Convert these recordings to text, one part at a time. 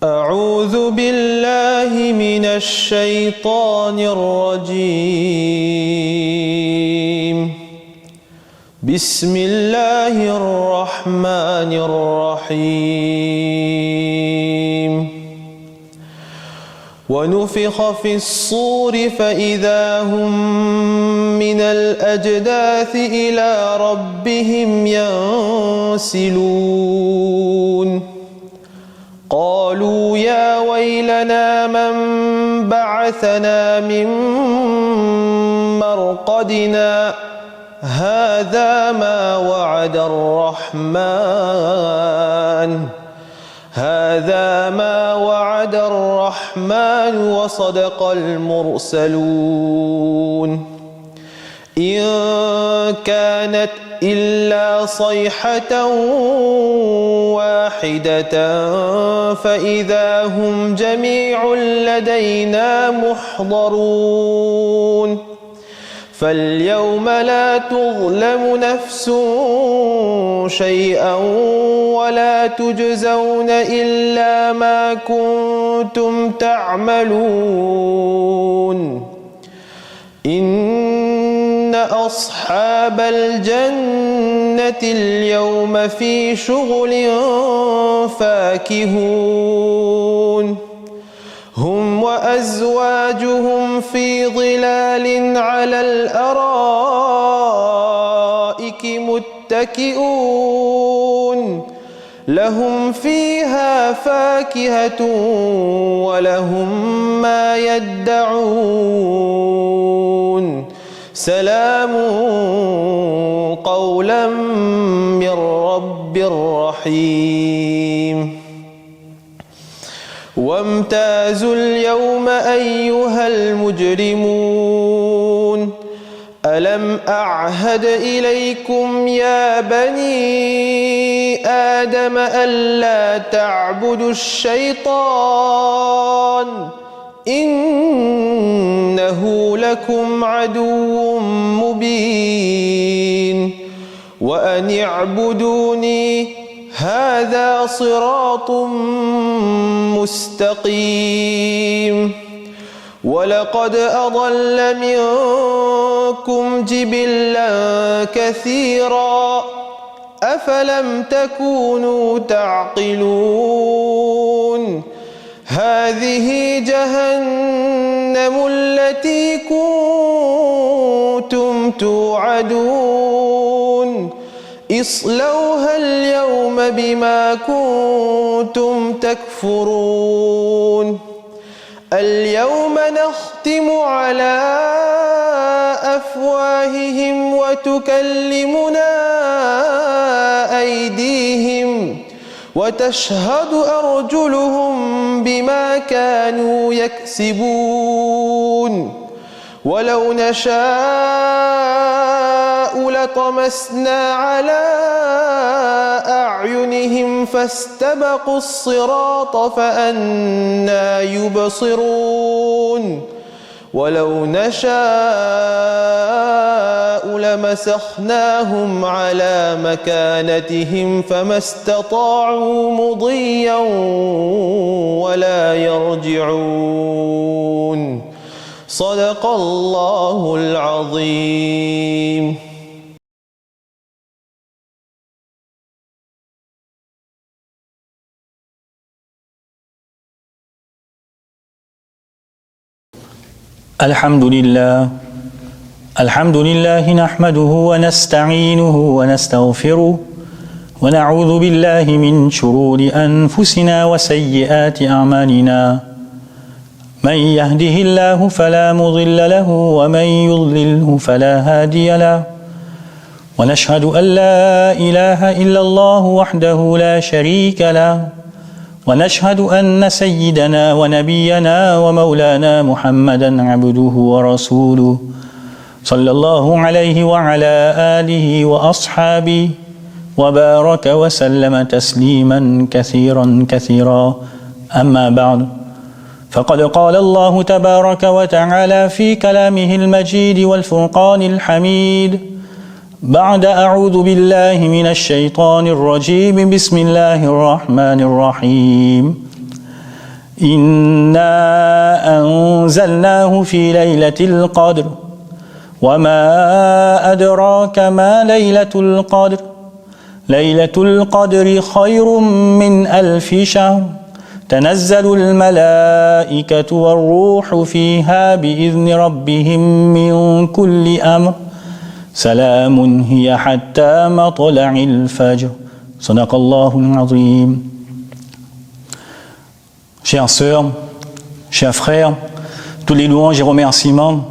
أعوذ بالله من الشيطان الرجيم. بسم الله الرحمن الرحيم. ونفخ في الصور فإذا هم من الأجداث إلى ربهم ينسلون. قالوا يا ويلنا من بعثنا من مرقدنا هذا ما وعد الرحمن وصدق المرسلون. إن كانت إلا صيحة واحدة فإذا هم جميع لدينا محضرون. فاليوم لا تظلم نفس شيئا ولا تجزون إلا ما كنتم تعملون. إن أصحاب الجنة اليوم في شغل فاكهون. هم وأزواجهم في ظلال على الأرائك متكئون. لهم فيها فاكهة ولهم ما يدعون. سلام قولا من رب رحيم. وامتازوا اليوم أيها المجرمون ألم أعهد إليكم يا بني آدم ألا تعبدوا الشيطان إنه لكم عدو مبين وأن اعبدوني هذا صراط مستقيم. ولقد أضل منكم جبلا كثيرا أفلم تكونوا تعقلون. هذه جهنم التي كنتم توعدون اصلوها اليوم بما كنتم تكفرون. اليوم نختم على أفواههم وتكلمنا أيديهم وتشهد أرجلهم بما كانوا يكسبون. ولو نشاء لطمسنا على أعينهم فاستبقوا الصراط فأنى يبصرون. ولو نشاء لمسخناهم على مكانتهم فما استطاعوا مضيا ولا يرجعون. صدق الله العظيم. الحمد لله نحمده ونستعينه ونستغفره ونعوذ بالله من شرور أنفسنا وسيئات أعمالنا. من يهده الله فلا مضل له ومن يضلله فلا هادي له. ونشهد أن لا إله إلا الله وحده لا شريك له. ونشهد أن سيدنا ونبينا ومولانا محمدا عبده ورسوله صلى الله عليه وعلى آله وأصحابه وبارك وسلم تسليما كثيرا أما بعد، فقد قال الله تبارك وتعالى في كلامه المجيد والفرقان الحميد بعد أعوذ بالله من الشيطان الرجيم بسم الله الرحمن الرحيم إنا أنزلناه في ليلة القدر وما أدراك ما ليلة القدر ليلة القدر خير من 1000 شهر تنزل الملائكة والروح فيها بإذن ربهم من كل أمر سلام هي حتى مطلع الفجر صدق الله العظيم. Chères sœurs, chers frères, tous les louanges et remerciements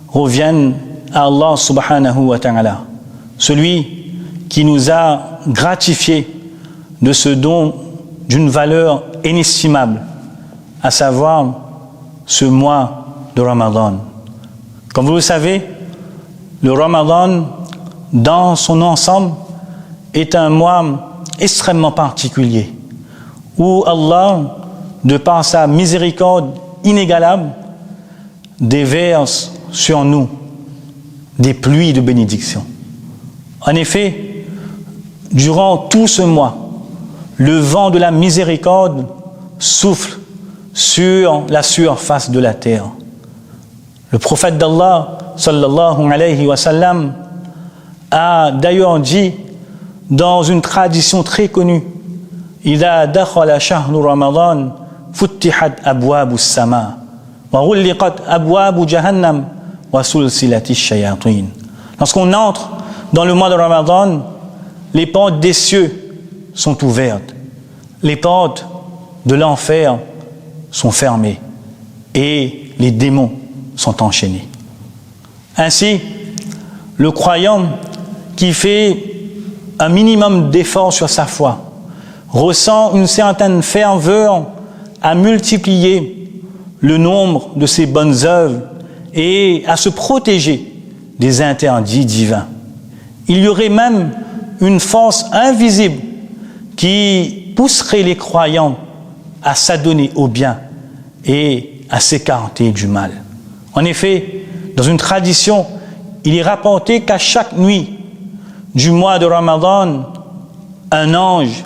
reviennent à Allah subhanahu wa ta'ala, celui qui nous a gratifiés de ce don d'une valeur inestimable, à savoir ce mois de Ramadan. Comme vous le savez, le Ramadan, dans son ensemble, est un mois extrêmement particulier, où Allah, de par sa miséricorde inégalable, déverse sur nous des pluies de bénédiction. En effet, durant tout ce mois, le vent de la miséricorde souffle sur la surface de la terre. Le prophète d'Allah, sallallahu alayhi wa sallam, a d'ailleurs dit dans une tradition très connue, إذا دخل شهر رمضان فتحت أبواب السماء وغلقت أبواب جهنم وسلسلة الشياطين. Lorsqu'on entre dans le mois de Ramadan, les portes des cieux sont ouvertes, les portes de l'enfer sont fermées et les démons sont enchaînés. Ainsi, le croyant qui fait un minimum d'effort sur sa foi ressent une certaine ferveur à multiplier le nombre de ses bonnes œuvres et à se protéger des interdits divins. Il y aurait même une force invisible qui pousserait les croyants à s'adonner au bien et à s'écarter du mal. En effet, dans une tradition, il est rapporté qu'à chaque nuit du mois de Ramadan, un ange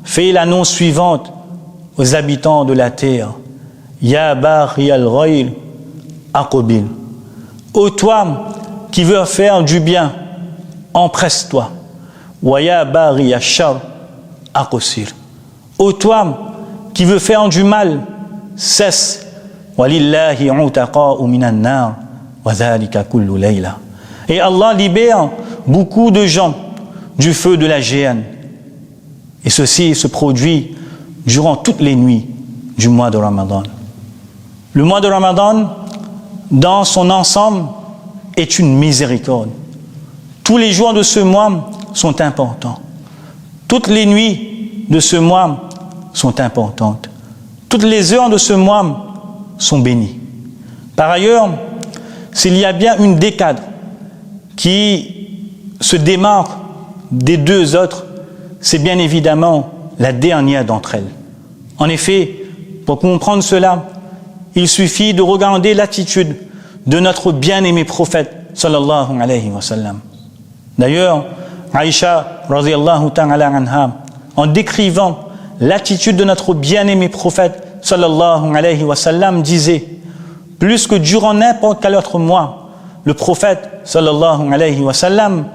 fait l'annonce suivante aux habitants de la terre. Ya baghi al-ghayr aqbil. Ô toi qui veux faire du bien, empresse-toi. Wa ya baghi ash-shar aqsir. Ô toi qui veux faire du mal, cesse. Wa lillahi utaqa'u minan nar wa dhalika kullu layla. Et Allah libère beaucoup de gens du feu de la géhenne. Et ceci se produit durant toutes les nuits du mois de Ramadan. Le mois de Ramadan, dans son ensemble, est une miséricorde. Tous les jours de ce mois sont importants. Toutes les nuits de ce mois sont importantes. Toutes les heures de ce mois sont bénies. Par ailleurs, s'il y a bien une décade qui se démarque des deux autres, c'est bien évidemment la dernière d'entre elles. En effet, pour comprendre cela, il suffit de regarder l'attitude de notre bien-aimé prophète sallallahu alayhi wa sallam. D'ailleurs, Aïcha radhiyallahu ta'ala anha, en décrivant l'attitude de notre bien-aimé prophète sallallahu alayhi wa sallam, disait: plus que durant n'importe quel autre mois, le prophète sallallahu alayhi wa sallam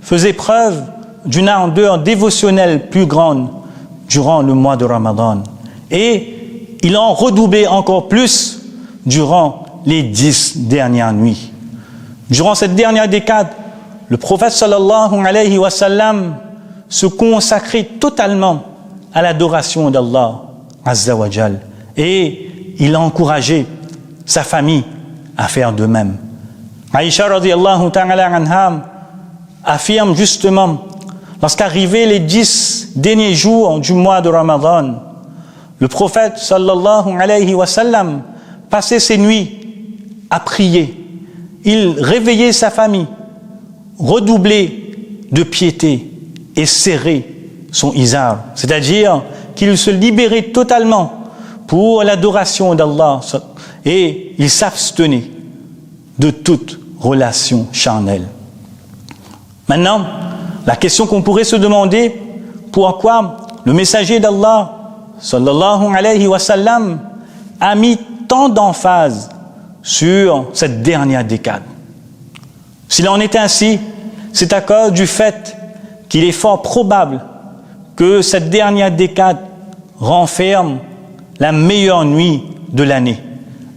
faisait preuve d'une ardeur dévotionnelle plus grande durant le mois de Ramadan. Et il en redoublait encore plus durant les 10 dernières nuits. Durant cette dernière décade, le prophète sallallahu alayhi wa sallam se consacrait totalement à l'adoration d'Allah azza wa jal. Et il a encouragé sa famille à faire de même. Aïcha radhiyallahu ta'ala anha affirme justement, lorsqu'arrivaient les 10 derniers jours du mois de Ramadan, le prophète sallallahu alayhi wa sallam passait ses nuits à prier. Il réveillait sa famille, redoublait de piété et serrait son izar, c'est-à-dire qu'il se libérait totalement pour l'adoration d'Allah et il s'abstenait de toute relation charnelle. Maintenant, la question qu'on pourrait se demander, pourquoi le messager d'Allah sallallahu alayhi wa sallam, a mis tant d'emphase sur cette dernière décade. S'il en est ainsi, c'est à cause du fait qu'il est fort probable que cette dernière décade renferme la meilleure nuit de l'année,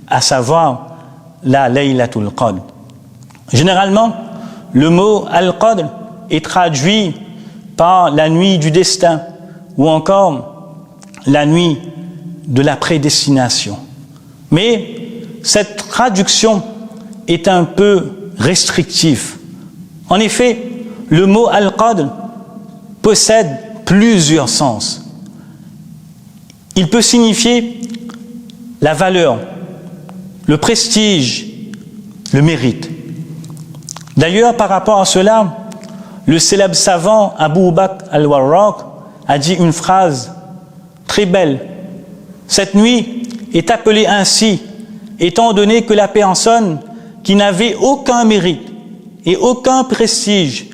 à savoir la Laylatul Qadr. Généralement, le mot Al-Qadr est traduit par la nuit du destin ou encore la nuit de la prédestination. Mais cette traduction est un peu restrictive. En effet, le mot Al-Qadr possède plusieurs sens. Il peut signifier la valeur, le prestige, le mérite. D'ailleurs, par rapport à cela, le célèbre savant Abu Bakr al-Warraq a dit une phrase très belle. Cette nuit est appelée ainsi, étant donné que la personne qui n'avait aucun mérite et aucun prestige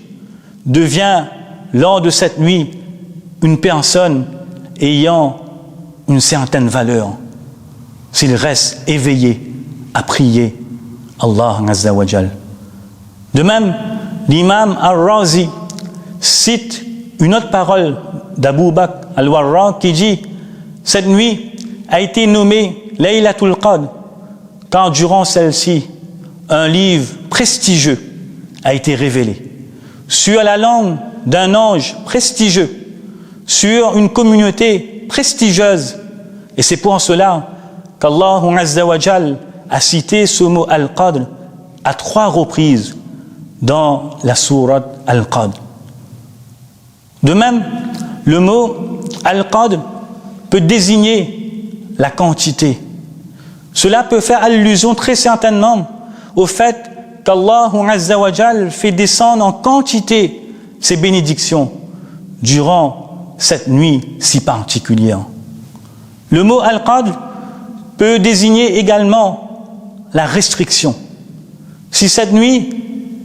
devient, lors de cette nuit, une personne ayant une certaine valeur, s'il reste éveillé à prier Allah Azza wa Jal. De même, l'imam Al-Razi cite une autre parole d'Abu Bakr al-Warraq qui dit « Cette nuit a été nommée Laylatul Qadr car durant celle-ci, un livre prestigieux a été révélé sur la langue d'un ange prestigieux, sur une communauté prestigieuse. Et c'est pour cela qu'Allah Azza wa Jal a cité ce mot Al-Qadr à 3 reprises dans la sourate Al-Qadr. De même, le mot Al-Qadr peut désigner la quantité. Cela peut faire allusion très certainement au fait qu'Allah Azza wa Jal fait descendre en quantité ses bénédictions durant cette nuit si particulière. Le mot Al-Qadr peut désigner également la restriction. Si cette nuit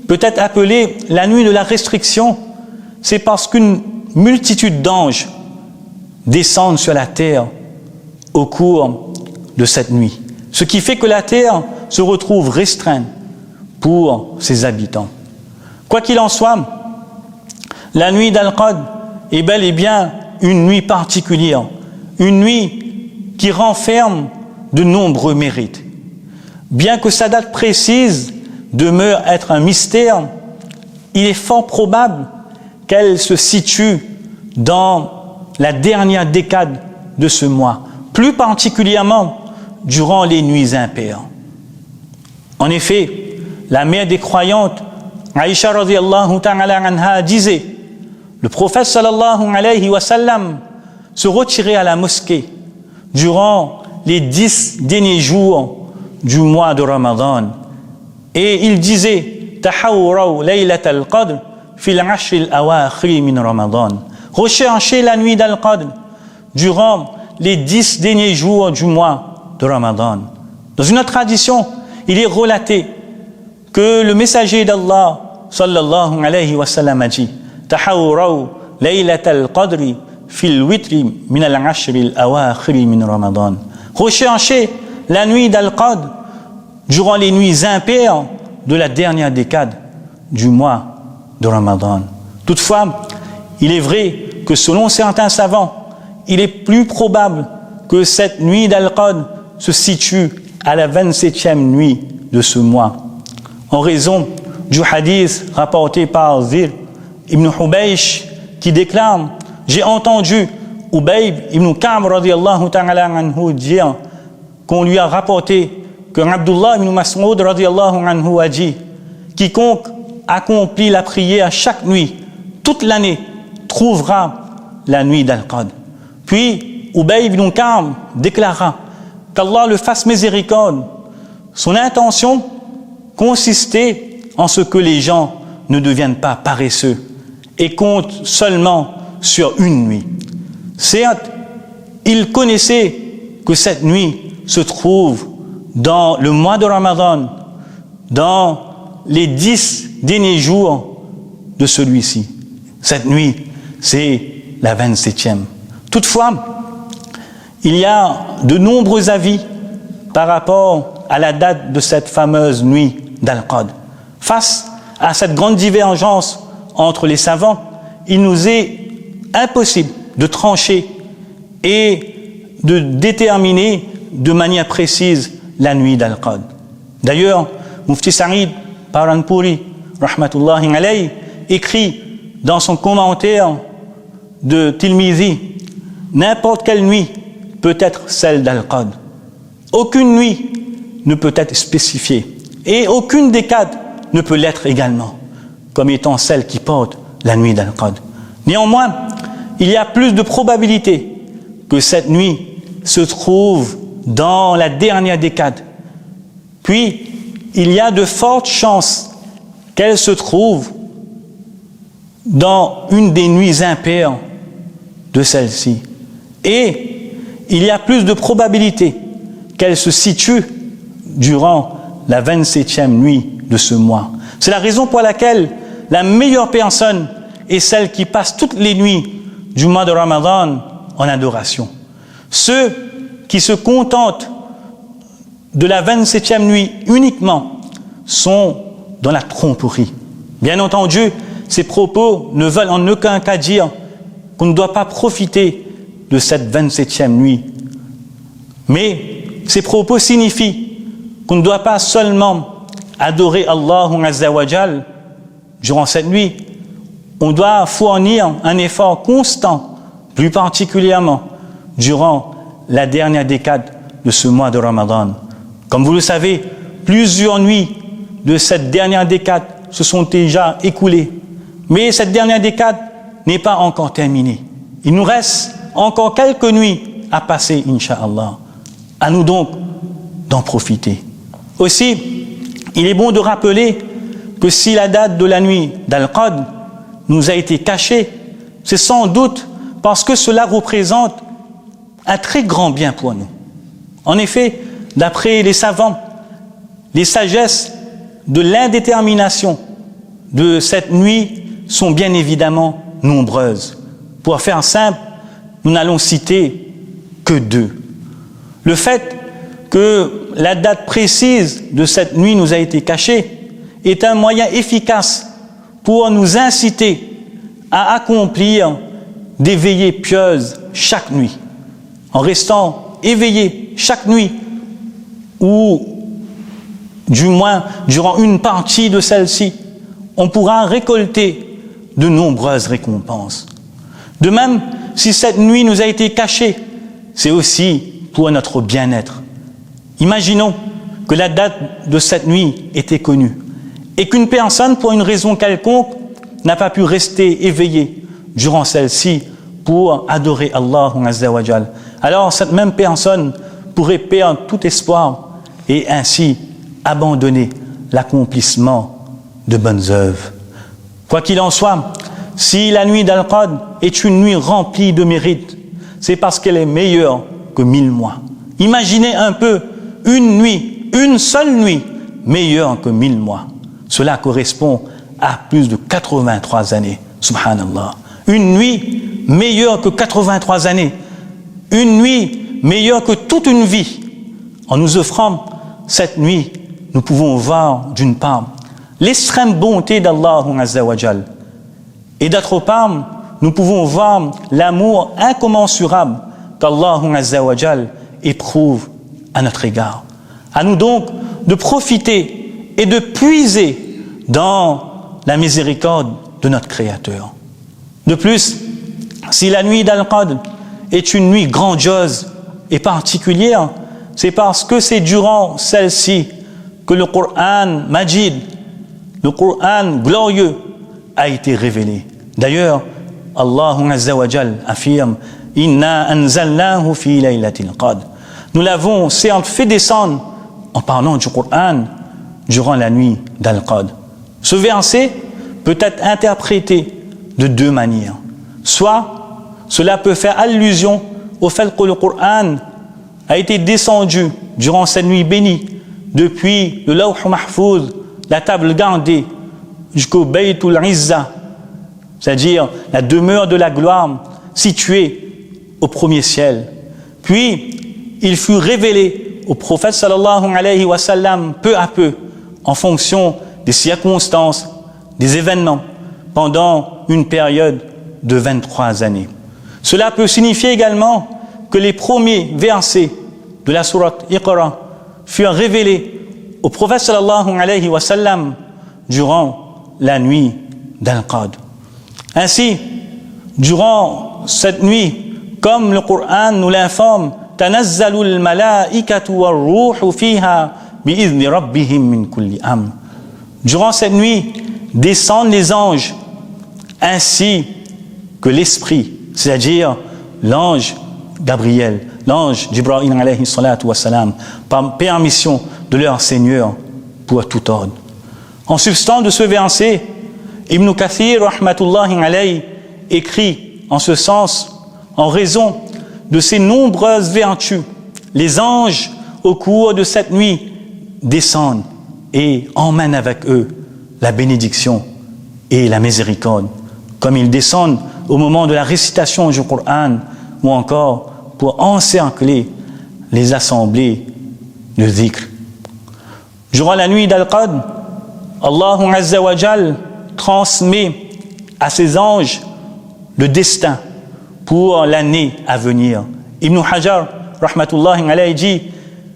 peut être appelée la nuit de la restriction, c'est parce qu'une multitude d'anges descendent sur la terre au cours de cette nuit. Ce qui fait que la terre se retrouve restreinte pour ses habitants. Quoi qu'il en soit, la nuit d'Al-Qadr est bel et bien une nuit particulière, une nuit qui renferme de nombreux mérites. Bien que sa date précise demeure être un mystère, il est fort probable qu'elle se situe dans la dernière décade de ce mois, plus particulièrement durant les nuits impaires. En effet, la mère des croyantes, Aïcha radhiyallahu ta'ala anha, disait: le prophète sallallahu alayhi wa sallam se retirait à la mosquée durant les 10 derniers jours du mois de Ramadan et il disait: tahawraw laylat al-qadr fil ashr al-awakhir min Ramadan. Recherchez la nuit d'Al-Qadr durant les 10 derniers jours du mois de Ramadan. Dans une autre tradition, il est relaté que le messager d'Allah sallallahu alayhi wa sallam a dit: tahawraw laylat al-qadr fil witri min al-ashr al-awakhir min Ramadan. Recherchez la nuit d'Al-Qadr durant les nuits impaires de la dernière décade du mois de Ramadan. Toutefois, il est vrai que selon certains savants, il est plus probable que cette nuit d'Al-Qadr se situe à la 27e nuit de ce mois, en raison du hadith rapporté par Zir ibn Hubaysh qui déclare: j'ai entendu Ubayb ibn Ka'b radiyallahu ta'ala anhu dire qu'on lui a rapporté que Abdullah ibn Mas'ud radiyallahu anhu a dit: quiconque accomplit la prière chaque nuit toute l'année trouvera la nuit d'Al-Qadr. Puis Ubayb ibn Ka'b déclara qu'Allah le fasse miséricorde. Son intention consistait en ce que les gens ne deviennent pas paresseux et comptent seulement sur une nuit. Certes, il connaissait que cette nuit se trouve dans le mois de Ramadan, dans les 10 derniers jours de celui-ci. Cette nuit, c'est la 27e. Toutefois, il y a de nombreux avis par rapport à la date de cette fameuse nuit d'Al-Qadr. Face à cette grande divergence entre les savants, il nous est impossible de trancher et de déterminer de manière précise la nuit d'Al-Qadr. D'ailleurs, Mufti Saïd Paranpuri, rahmatullahi alayhi, écrit dans son commentaire de Tilmizi, n'importe quelle nuit peut être celle d'Al-Qadr. Aucune nuit ne peut être spécifiée et aucune décade ne peut l'être également, comme étant celle qui porte la nuit d'Al-Qadr. Néanmoins, il y a plus de probabilité que cette nuit se trouve dans la dernière décade. Puis, il y a de fortes chances qu'elle se trouve dans une des nuits impaires de celle-ci. Et il y a plus de probabilité qu'elle se situe durant la 27e nuit de ce mois. C'est la raison pour laquelle la meilleure personne est celle qui passe toutes les nuits du mois de Ramadan en adoration. Ceux qui se contentent de la 27e nuit uniquement sont dans la tromperie. Bien entendu, ces propos ne veulent en aucun cas dire qu'on ne doit pas profiter de cette 27e nuit. Mais ces propos signifient qu'on ne doit pas seulement adorer Allah Azza wa Jal durant cette nuit. On doit fournir un effort constant, plus particulièrement durant la dernière décade de ce mois de Ramadan. Comme vous le savez, plusieurs nuits de cette dernière décade se sont déjà écoulées. Mais cette dernière décade n'est pas encore terminée. Il nous reste encore quelques nuits à passer, Inch'Allah. À nous donc d'en profiter. Aussi, il est bon de rappeler que si la date de la nuit d'Al-Qadr nous a été cachée, c'est sans doute parce que cela représente un très grand bien pour nous. En effet, d'après les savants, les sagesses de l'indétermination de cette nuit sont bien évidemment nombreuses. Pour faire simple, nous n'allons citer que deux. Le fait que la date précise de cette nuit nous a été cachée est un moyen efficace pour nous inciter à accomplir des veillées pieuses chaque nuit. En restant éveillé chaque nuit, ou du moins durant une partie de celle-ci, on pourra récolter de nombreuses récompenses. De même, si cette nuit nous a été cachée, c'est aussi pour notre bien-être. Imaginons que la date de cette nuit était connue et qu'une personne, pour une raison quelconque, n'a pas pu rester éveillée durant celle-ci pour adorer Allah Azza wa Jal. Alors cette même personne pourrait perdre tout espoir et ainsi abandonner l'accomplissement de bonnes œuvres. Quoi qu'il en soit, si la nuit d'Al-Qadr est une nuit remplie de mérites, c'est parce qu'elle est meilleure que 1000 mois. Imaginez un peu une nuit, une seule nuit, meilleure que 1000 mois. Cela correspond à plus de 83 années. Subhanallah. Une nuit meilleure que 83 années. Une nuit meilleure que toute une vie. En nous offrant cette nuit, nous pouvons voir d'une part l'extrême bonté d'Allah Azza wa Jal. Et d'autre part, nous pouvons voir l'amour incommensurable qu'Allah Azza wa Jal éprouve à notre égard. À nous donc de profiter et de puiser dans la miséricorde de notre Créateur. De plus, si la nuit d'Al-Qadr est une nuit grandiose et particulière, c'est parce que c'est durant celle-ci que le Coran Majid, le Coran glorieux, a été révélé. D'ailleurs, Allah Azza wa Jal affirme « Inna anzalnahu fi laylatil qadr » Nous l'avons certes fait descendre en parlant du Coran durant la nuit d'Al-Qadr. Ce verset peut être interprété de deux manières. Soit cela peut faire allusion au fait que le Coran a été descendu durant cette nuit bénie depuis le Lawh Mahfouz, la table gardée, jusqu'au Baytul Izza, c'est-à-dire la demeure de la gloire située au premier ciel. Puis, il fut révélé au prophète sallallahu alayhi wa sallam peu à peu, en fonction des circonstances, des événements, pendant une période de 23 années. Cela peut signifier également que les premiers versets de la sourate Iqra furent révélés au prophète sallallahu alayhi wa sallam durant la nuit d'Al-Qadr. Ainsi, durant cette nuit, comme le Coran nous l'informe, تنزل الملائكة والروح فيها بإذن ربهم من كل أمر. Durant cette nuit, descendent les anges ainsi que l'esprit, c'est-à-dire l'ange Gabriel, l'ange Jibril alayhi salatu wassalam, par permission de leur Seigneur pour tout ordre. En substance de ce verset, Ibn Kathir rahmatullahi alayhi écrit en ce sens, en raison de ces nombreuses vertus, les anges au cours de cette nuit descendent et emmènent avec eux la bénédiction et la miséricorde, comme ils descendent au moment de la récitation du Coran ou encore pour encercler les assemblées de dhikr. Durant la nuit d'Al-Qadr, Allah Azza wa Jal transmet à ses anges le destin pour l'année à venir. Ibn Hajar, rahmatullahi alayhi, dit,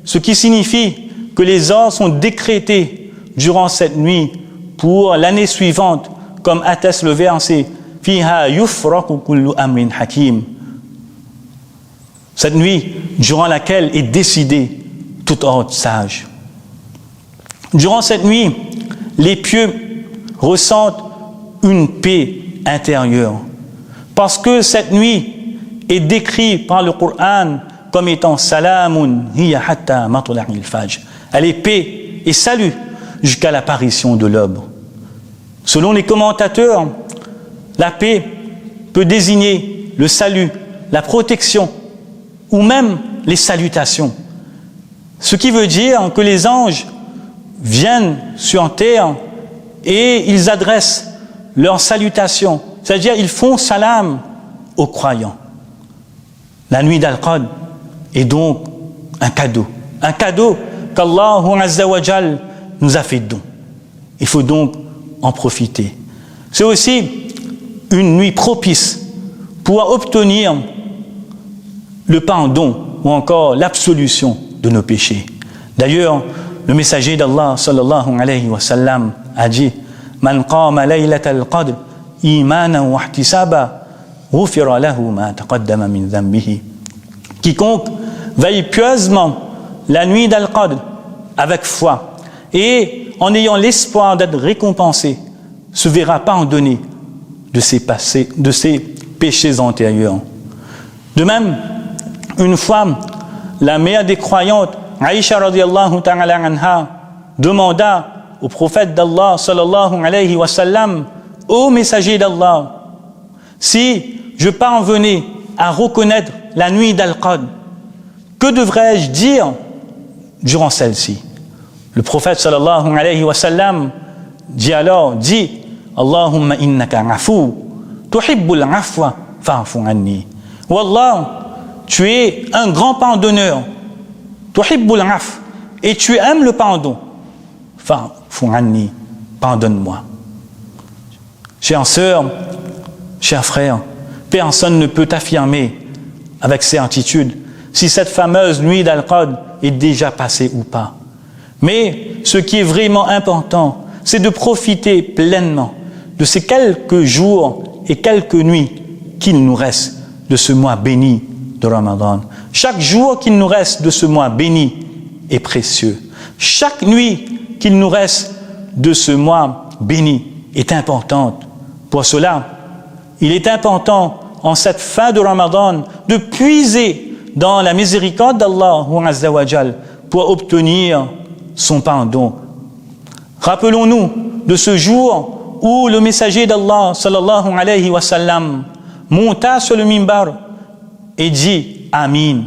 ce qui signifie que les heures sont décrétées durant cette nuit pour l'année suivante, comme atteste le verset « Fiha yufraqu kullu amrin hakim » cette nuit durant laquelle est décidé tout ordre sage. Durant cette nuit, les pieux ressentent une paix intérieure, parce que cette nuit est décrite par le Coran comme étant salamun hiya hatta matla'il fajr. Elle est paix et salut jusqu'à l'apparition de l'aube. Selon les commentateurs, la paix peut désigner le salut, la protection ou même les salutations. Ce qui veut dire que les anges viennent sur terre et ils adressent leurs salutations, c'est-à-dire ils font salam aux croyants. La nuit d'Al-Qadr est donc un cadeau qu'Allah Azza wa Jal nous a fait don. Il faut donc en profiter. C'est aussi une nuit propice pour obtenir le pardon ou encore l'absolution de nos péchés. D'ailleurs, le messager d'Allah sallallahu alayhi wa sallam a dit « Man qama laylatal qadr imanan wa ihtisaba ghufira lahu ma taqaddama min dhanbihi » Quiconque veille pieusement la nuit d'Al-Qadr avec foi et en ayant l'espoir d'être récompensé se verra pardonné de ses péchés antérieurs. De même, une fois, la mère des croyantes, Aïcha radiyallahu ta'ala anha, demanda au prophète d'Allah sallallahu alayhi wa sallam, ô messager d'Allah, si je parvenais à reconnaître la nuit d'Al-Qadr, que devrais-je dire durant celle-ci? Le prophète sallallahu alayhi wa sallam dit alors, Allahumma innaka afou, tuhibbul afwa fa'fu anni. Wallah, tu es un grand pardonneur, tuhibbul af, et tu aimes le pardon. Fa'fu anni, pardonne-moi. Chères sœurs, chers frères, personne ne peut affirmer avec certitude si cette fameuse nuit d'Al-Qadr est déjà passée ou pas. Mais ce qui est vraiment important, c'est de profiter pleinement de ces quelques jours et quelques nuits qu'il nous reste de ce mois béni de Ramadan. Chaque jour qu'il nous reste de ce mois béni est précieux. Chaque nuit qu'il nous reste de ce mois béni est importante. Pour cela, il est important en cette fin de Ramadan de puiser dans la miséricorde d'Allah Azza wa Jal pour obtenir son pardon. Rappelons-nous de ce jour où le messager d'Allah sallallahu alayhi wa sallam monta sur le mimbar et dit Amin.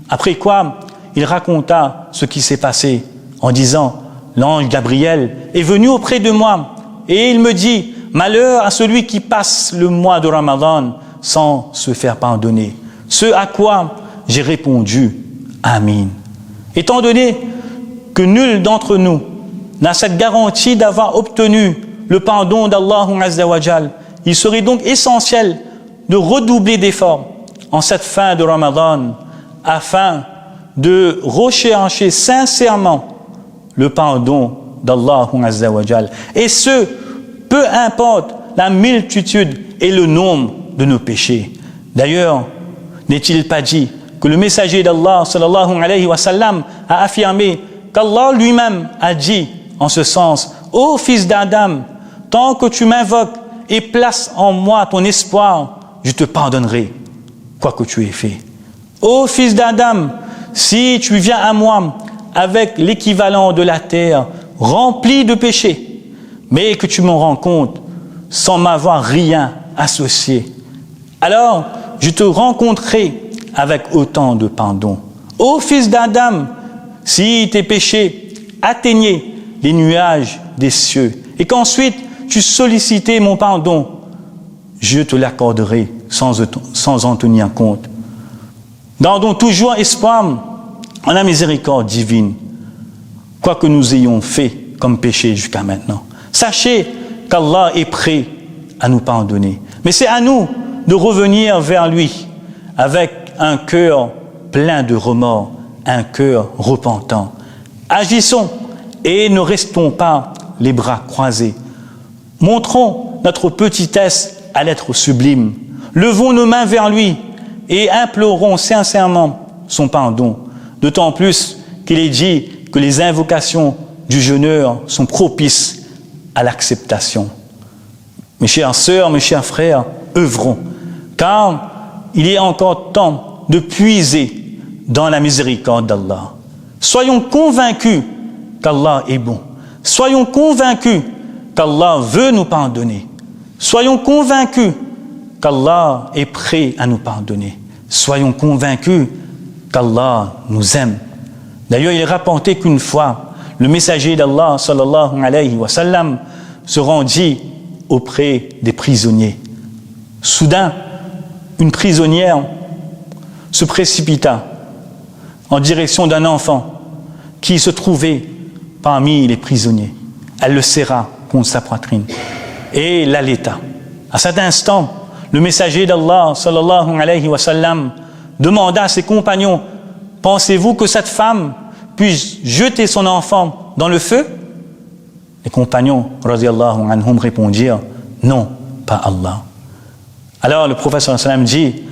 Après quoi, il raconta ce qui s'est passé en disant l'ange Gabriel est venu auprès de moi et il me dit malheur à celui qui passe le mois de Ramadan sans se faire pardonner. Ce à quoi j'ai répondu Amin. Étant donné que nul d'entre nous n'a cette garantie d'avoir obtenu le pardon d'Allah Azza wa Jal, il serait donc essentiel de redoubler d'efforts en cette fin de Ramadan afin de rechercher sincèrement le pardon d'Allah Azza wa Jal. Et ce, peu importe la multitude et le nombre de nos péchés. D'ailleurs, n'est-il pas dit que le messager d'Allah sallallahu alayhi wa sallam a affirmé qu'Allah lui-même a dit en ce sens: ô fils d'Adam, tant que tu m'invoques et places en moi ton espoir, je te pardonnerai quoi que tu aies fait. Ô fils d'Adam, si tu viens à moi avec l'équivalent de la terre remplie de péchés, mais que tu m'en rends compte sans m'avoir rien associé, alors je te rencontrerai avec autant de pardon. Ô fils d'Adam, si tes péchés atteignaient les nuages des cieux et qu'ensuite tu sollicitais mon pardon, je te l'accorderai sans en tenir compte. Gardons toujours espoir en la miséricorde divine, quoi que nous ayons fait comme péché jusqu'à maintenant. Sachez qu'Allah est prêt à nous pardonner. Mais c'est à nous de revenir vers lui avec un cœur plein de remords, un cœur repentant. Agissons et ne restons pas les bras croisés. Montrons notre petitesse à l'être sublime. Levons nos mains vers lui et implorons sincèrement son pardon. D'autant plus qu'il est dit que les invocations du jeûneur sont propices à l'acceptation. Mes chères sœurs, mes chers frères, œuvrons, car il est encore temps de puiser dans la miséricorde d'Allah. Soyons convaincus qu'Allah est bon. Soyons convaincus qu'Allah veut nous pardonner. Soyons convaincus qu'Allah est prêt à nous pardonner. Soyons convaincus qu'Allah nous aime. D'ailleurs, il est rapporté qu'une fois, le messager d'Allah, sallallahu alayhi wa sallam, se rendit auprès des prisonniers. Soudain, une prisonnière se précipita en direction d'un enfant qui se trouvait parmi les prisonniers. Elle le serra contre sa poitrine et l'allaita. À cet instant, le messager d'Allah, sallallahu alayhi wa sallam, demanda à ses compagnons: pensez-vous que cette femme puisse jeter son enfant dans le feu? Les compagnons, radiyallahu anhum, répondirent: non, pas Allah. Alors le prophète sallallahu alayhi wa sallam dit: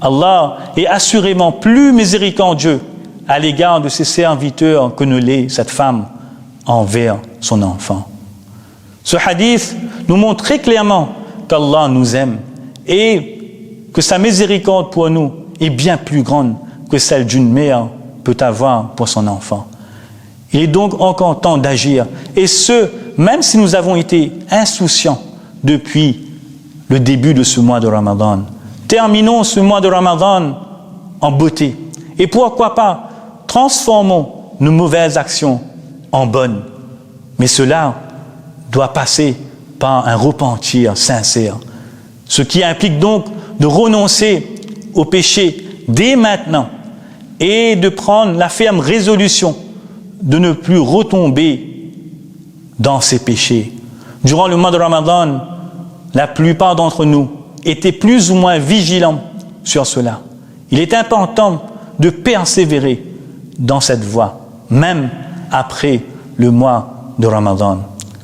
Allah est assurément plus miséricordieux à l'égard de ses serviteurs que ne l'est cette femme envers son enfant. Ce hadith nous montre très clairement qu'Allah nous aime et que sa miséricorde pour nous est bien plus grande que celle d'une mère peut avoir pour son enfant. Il est donc encore temps d'agir, et ce, même si nous avons été insouciants depuis le début de ce mois de Ramadan. Terminons ce mois de Ramadan en beauté, et pourquoi pas transformons nos mauvaises actions en bonnes. Mais cela doit passer par un repentir sincère, ce qui implique donc de renoncer au péché dès maintenant et de prendre la ferme résolution de ne plus retomber dans ces péchés. Durant le mois de Ramadan, la plupart d'entre nous étaient plus ou moins vigilants sur cela. Il est important de persévérer dans cette voie, même après le mois de Ramadan.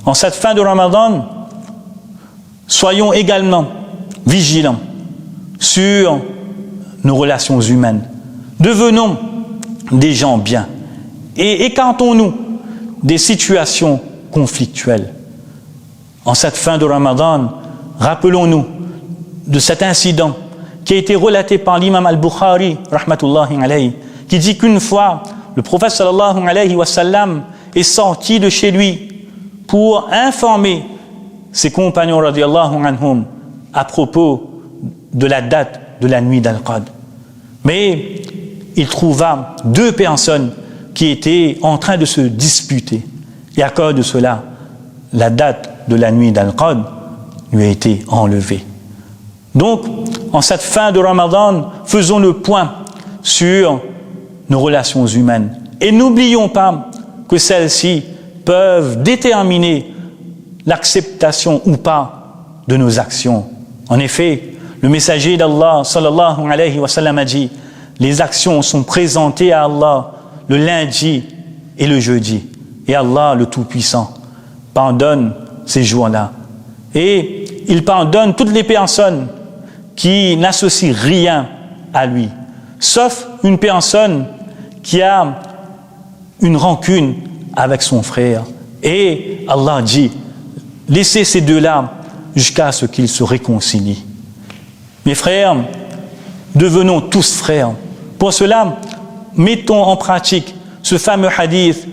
En cette fin de Ramadan, soyons également vigilants sur nos relations humaines. Devenons des gens bien et écartons-nous des situations conflictuelles. En cette fin de Ramadan, rappelons-nous de cet incident qui a été relaté par l'imam al-Bukhari, rahmatullahi alayhi, qui dit qu'une fois, le prophète sallallahu alayhi wa sallam est sorti de chez lui pour informer ses compagnons radiyallahu anhum à propos de la date de la nuit d'Al-Qadr. Mais il trouva deux personnes qui étaient en train de se disputer. Et à cause de cela, la date de la nuit d'Al-Qadr lui a été enlevée. Donc, en cette fin de Ramadan, faisons le point sur nos relations humaines. Et n'oublions pas que celles-ci peuvent déterminer l'acceptation ou pas de nos actions. En effet, le messager d'Allah, sallallahu alayhi wa sallam, a dit: les actions sont présentées à Allah le lundi et le jeudi. Et Allah, le Tout-Puissant, pardonne ces jours-là. Et il pardonne toutes les personnes qui n'associent rien à lui, sauf une personne qui a une rancune avec son frère. Et Allah dit: laissez ces deux-là jusqu'à ce qu'ils se réconcilient. Mes frères, devenons tous frères. Pour cela, mettons en pratique ce fameux hadith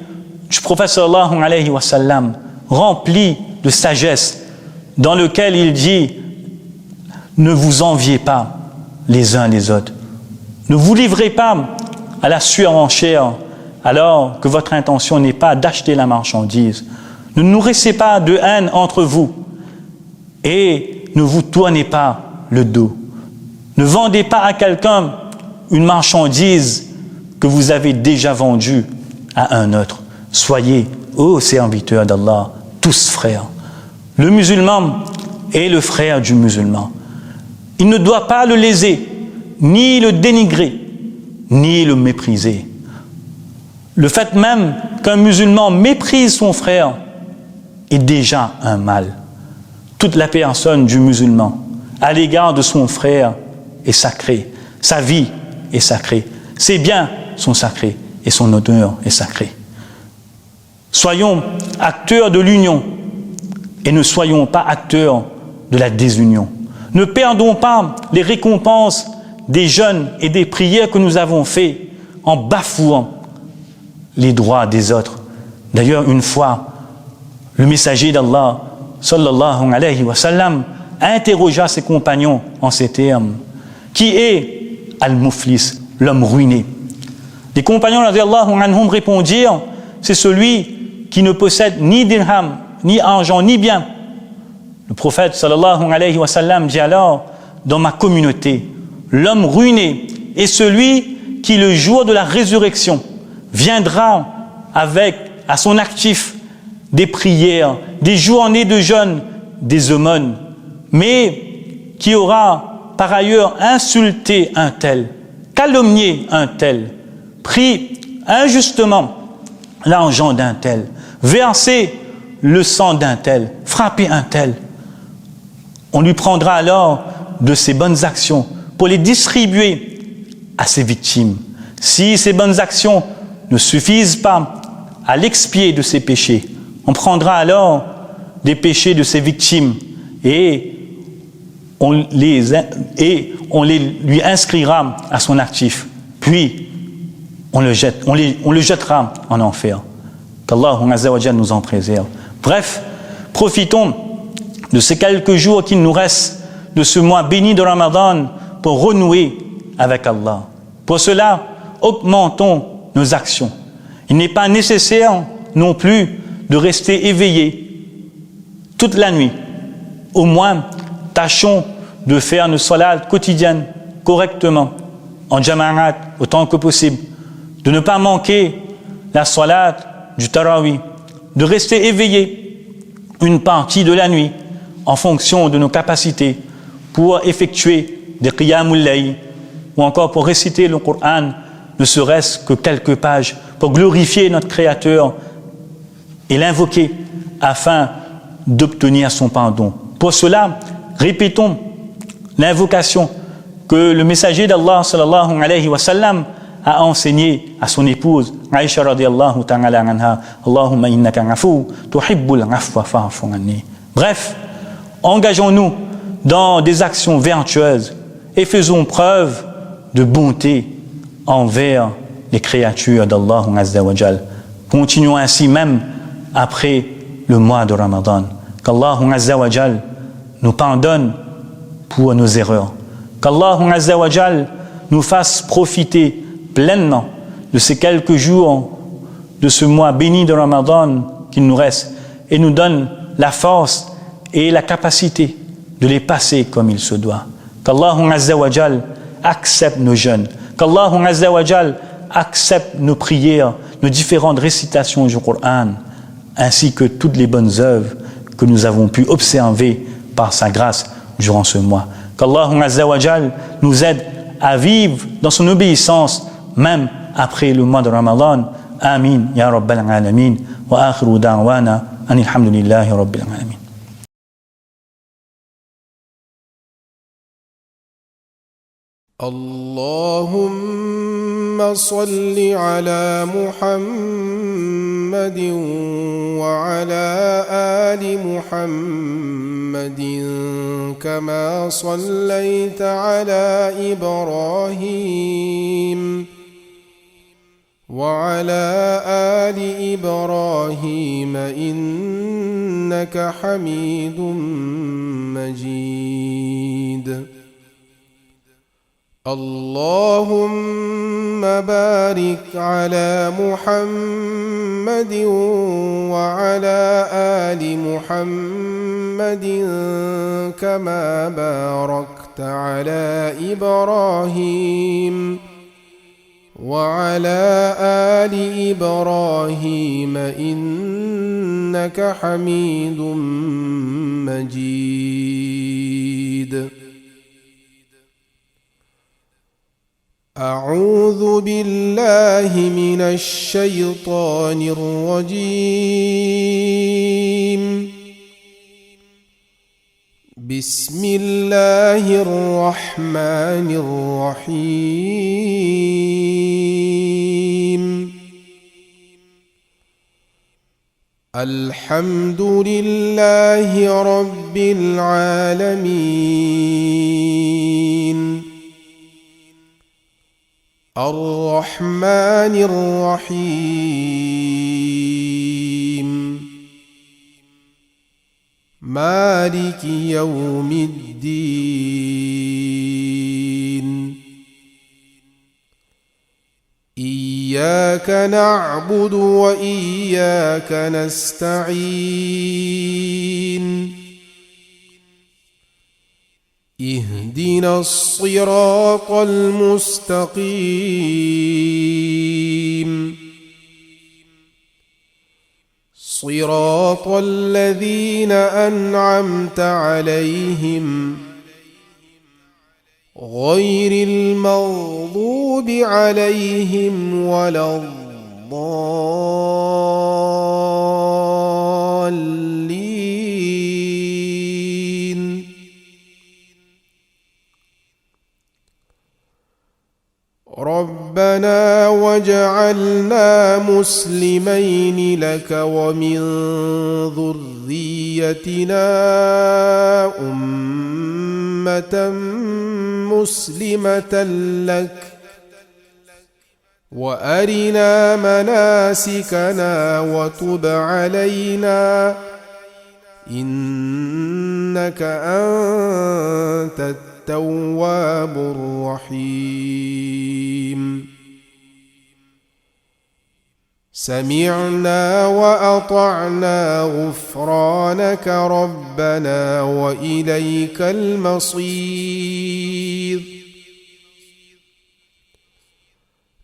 du prophète sallallahu alayhi wa sallam, rempli de sagesse, dans lequel il dit: ne vous enviez pas les uns les autres. Ne vous livrez pas à la surenchère alors que votre intention n'est pas d'acheter la marchandise. Ne nourrissez pas de haine entre vous et ne vous tournez pas le dos. Ne vendez pas à quelqu'un une marchandise que vous avez déjà vendue à un autre. Soyez, ô serviteurs d'Allah, tous frères. Le musulman est le frère du musulman. Il ne doit pas le léser, ni le dénigrer, ni le mépriser. Le fait même qu'un musulman méprise son frère est déjà un mal. Toute la personne du musulman à l'égard de son frère est sacrée. Sa vie est sacrée. Ses biens sont sacrés et son honneur est sacré. Soyons acteurs de l'union et ne soyons pas acteurs de la désunion. Ne perdons pas les récompenses des jeûnes et des prières que nous avons fait en bafouant les droits des autres. D'ailleurs, une fois, le messager d'Allah, sallallahu alayhi wa sallam, interrogea ses compagnons en ces termes: qui est Al-Muflis, l'homme ruiné? Les compagnons radiyallahu anhum répondirent: c'est celui qui ne possède ni dirham, ni argent, ni bien. Le prophète sallallahu alayhi wa sallam dit alors: dans ma communauté, l'homme ruiné est celui qui, le jour de la résurrection, viendra avec à son actif des prières, des journées de jeûne, des aumônes, mais qui aura par ailleurs insulté un tel, calomnié un tel, pris injustement l'argent d'un tel, versé le sang d'un tel, frappé un tel. On lui prendra alors de ses bonnes actions pour les distribuer à ses victimes. Si ces bonnes actions ne suffisent pas à l'expier de ses péchés, on prendra alors des péchés de ses victimes et on lui inscrira à son actif. Puis on le jettera en enfer. Qu'Allah Azza wa Jalla nous en préserve. Bref, profitons de ces quelques jours qu'il nous reste de ce mois béni de Ramadan pour renouer avec Allah. Pour cela, augmentons nos actions. Il n'est pas nécessaire non plus de rester éveillé toute la nuit. Au moins, tâchons de faire nos salats quotidiennes correctement, en jama'at autant que possible, de ne pas manquer la salat du tarawih, de rester éveillé une partie de la nuit en fonction de nos capacités pour effectuer des qiyamul layl ou encore pour réciter le Coran, ne serait-ce que quelques pages, pour glorifier notre Créateur et l'invoquer afin d'obtenir son pardon. Pour cela, répétons l'invocation que le messager d'Allah sallallahu alayhi wa sallam a enseigné à son épouse Aïcha radiyallahu ta'ala anha: Allahumma innaka afu tuhibbul afwa fa'fu anni. Bref, engageons-nous dans des actions vertueuses et faisons preuve de bonté envers les créatures d'Allah Azza wa Jal. Continuons ainsi même après le mois de Ramadan. Qu'Allah Azza wa Jal nous pardonne pour nos erreurs. Qu'Allah Azza wa Jal nous fasse profiter pleinement de ces quelques jours de ce mois béni de Ramadan qu'il nous reste et nous donne la force et la capacité de les passer comme il se doit. Qu'Allah Azza wa Jal accepte nos jeûnes, qu'Allah Azza wa Jal accepte nos prières, nos différentes récitations du Coran, ainsi que toutes les bonnes œuvres que nous avons pu observer par sa grâce durant ce mois. Qu'Allah Azza wa Jal nous aide à vivre dans son obéissance, même après le mois de Ramadan. Amin, ya Rabbal Alamin, wa akhiru da'wana, anilhamdulillahi Rabbil Alamin. اللهم صل على محمد وعلى آل محمد كما صليت على إبراهيم وعلى آل إبراهيم إنك حميد مجيد. اللهم بارك على محمد وعلى آل محمد كما باركت على إبراهيم وعلى آل إبراهيم إنك حميد مجيد. أعوذ بالله من الشيطان الرجيم. بسم الله الرحمن الرحيم. الحمد لله رب العالمين. الرحمن الرحيم. مالك يوم الدين. إياك نعبد وإياك نستعين. اهدنا الصراط المستقيم. صراط الذين أنعمت عليهم غير المغضوب عليهم ولا الضالين. ربنا واجعلنا مسلمين لك ومن ذريتنا أمة مسلمة لك وأرنا مناسكنا وتب علينا إنك أنت التواب الرحيم. سمعنا وأطعنا غفرانك ربنا وإليك المصير.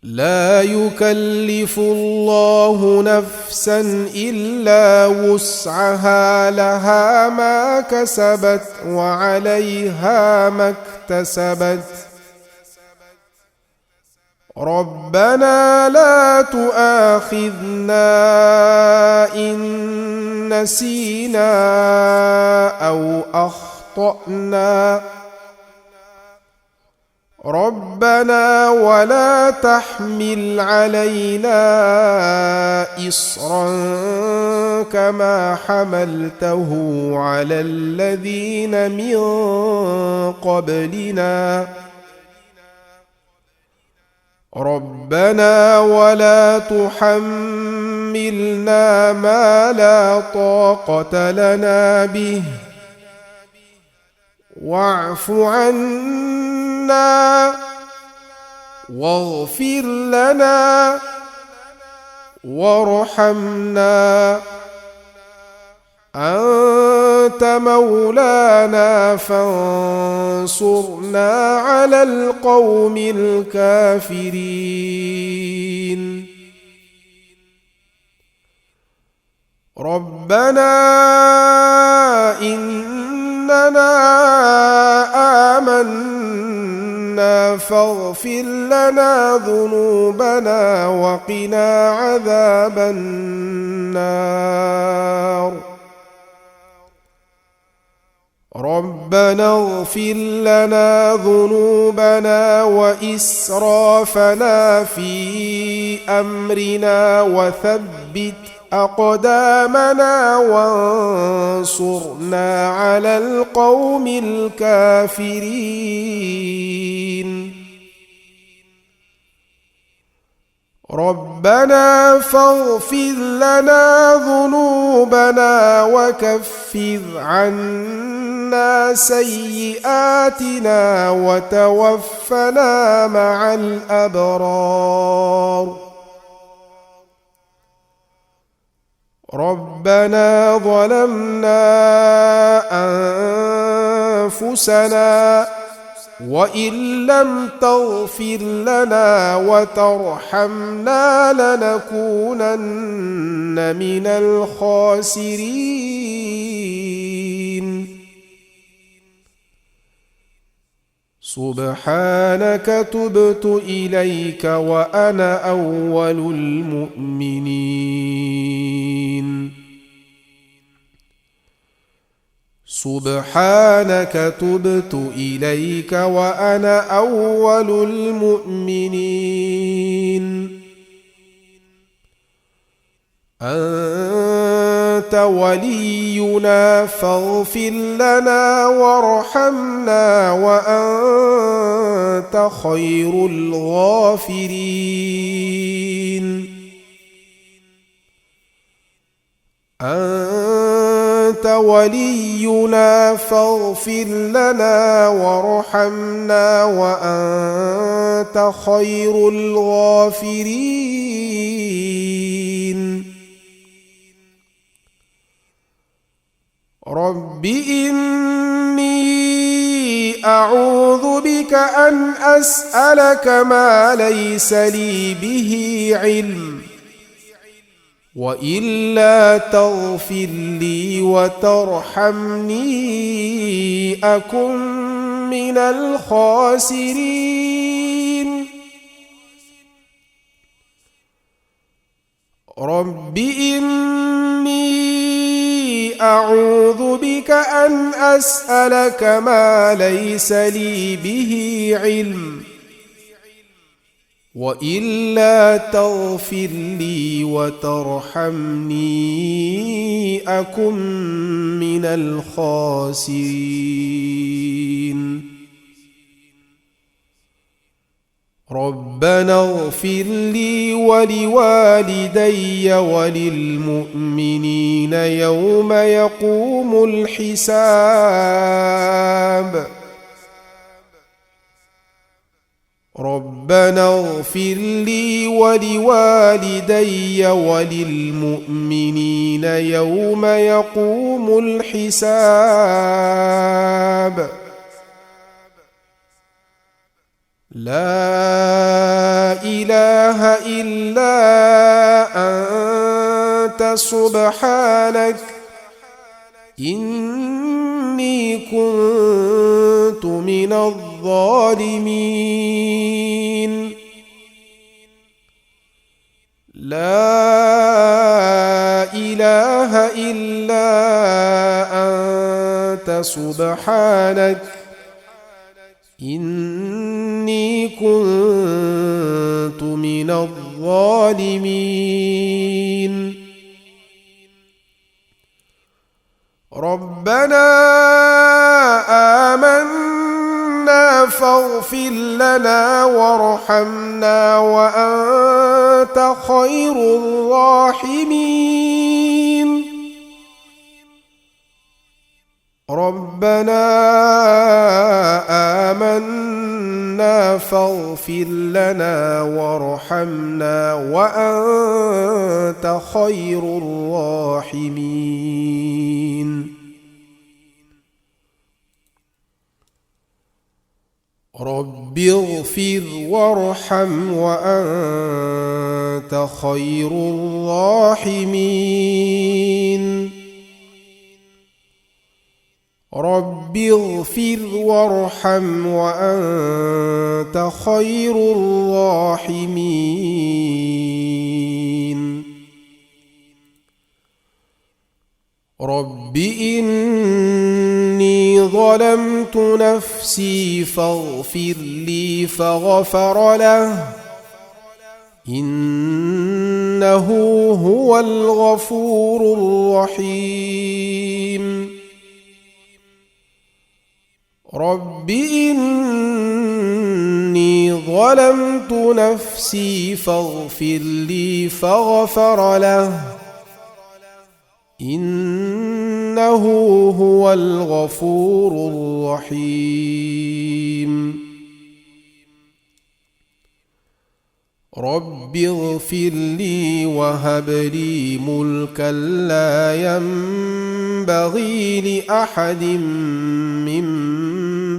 لا يكلف الله نفسا إلا وسعها لها ما كسبت وعليها ما اكتسبت. ربنا لا تؤاخذنا إن نسينا أو أخطأنا. ربنا ولا تحمل علينا إصرا كما حملته على الذين من قبلنا. ربنا ولا تحملنا ما لا طاقة لنا به واعف عنا واغفر لنا وارحمنا أنت أنت مولانا فانصرنا على القوم الكافرين ربنا إننا آمنا فاغفر لنا ذنوبنا وقنا عذاب النار ربنا اغفر لنا ذنوبنا وإسرافنا في أمرنا وثبت أقدامنا وانصرنا على القوم الكافرين ربنا فاغفر لنا ذنوبنا وكفر عنا سيئاتنا وتوفنا مع الأبرار ربنا ظلمنا أنفسنا وإن لم تغفر لنا وترحمنا لنكونن من الخاسرين سبحانك تبت إليك وأنا أول المؤمنين سبحانك تبت إليك وأنا أول المؤمنين أنت ولينا فاغفر لنا وارحمنا وأنت خير الغافرين أنت ولينا فاغفر لنا وارحمنا وأنت خير الغافرين رب إني أعوذ بك أن أسألك ما ليس لي به علم وإلا تغفر لي وترحمني أكن من الخاسرين رب إني أعوذ بك أن أسألك ما ليس لي به علم وإلا تغفر لي وترحمني أكن من الخاسرين ربنا اغفر لي ولوالدي وللمؤمنين يوم يقوم الحساب ربنا اغفر لي ولوالدي وللمؤمنين يوم يقوم الحساب لا إله إلا أنت سبحانك إني كنت من الظالمين لا إله إلا أنت سبحانك إني كنت من الظالمين ربنا آمنا فاغفر لنا وارحمنا وأنت خير الراحمين ربنا آمنا فاغفر لنا وارحمنا وأنت خير الراحمين رب اغفر وارحم وأنت خير الراحمين رب اغفر وارحم وأنت خير الراحمين رب إني ظلمت نفسي فاغفر لي فغفر له إنه هو الغفور الرحيم رب إني ظلمت نفسي فاغفر لي فغفر له إنه هو الغفور الرحيم رب اغفر لي وهب لي ملكا لا ينبغي لأحد من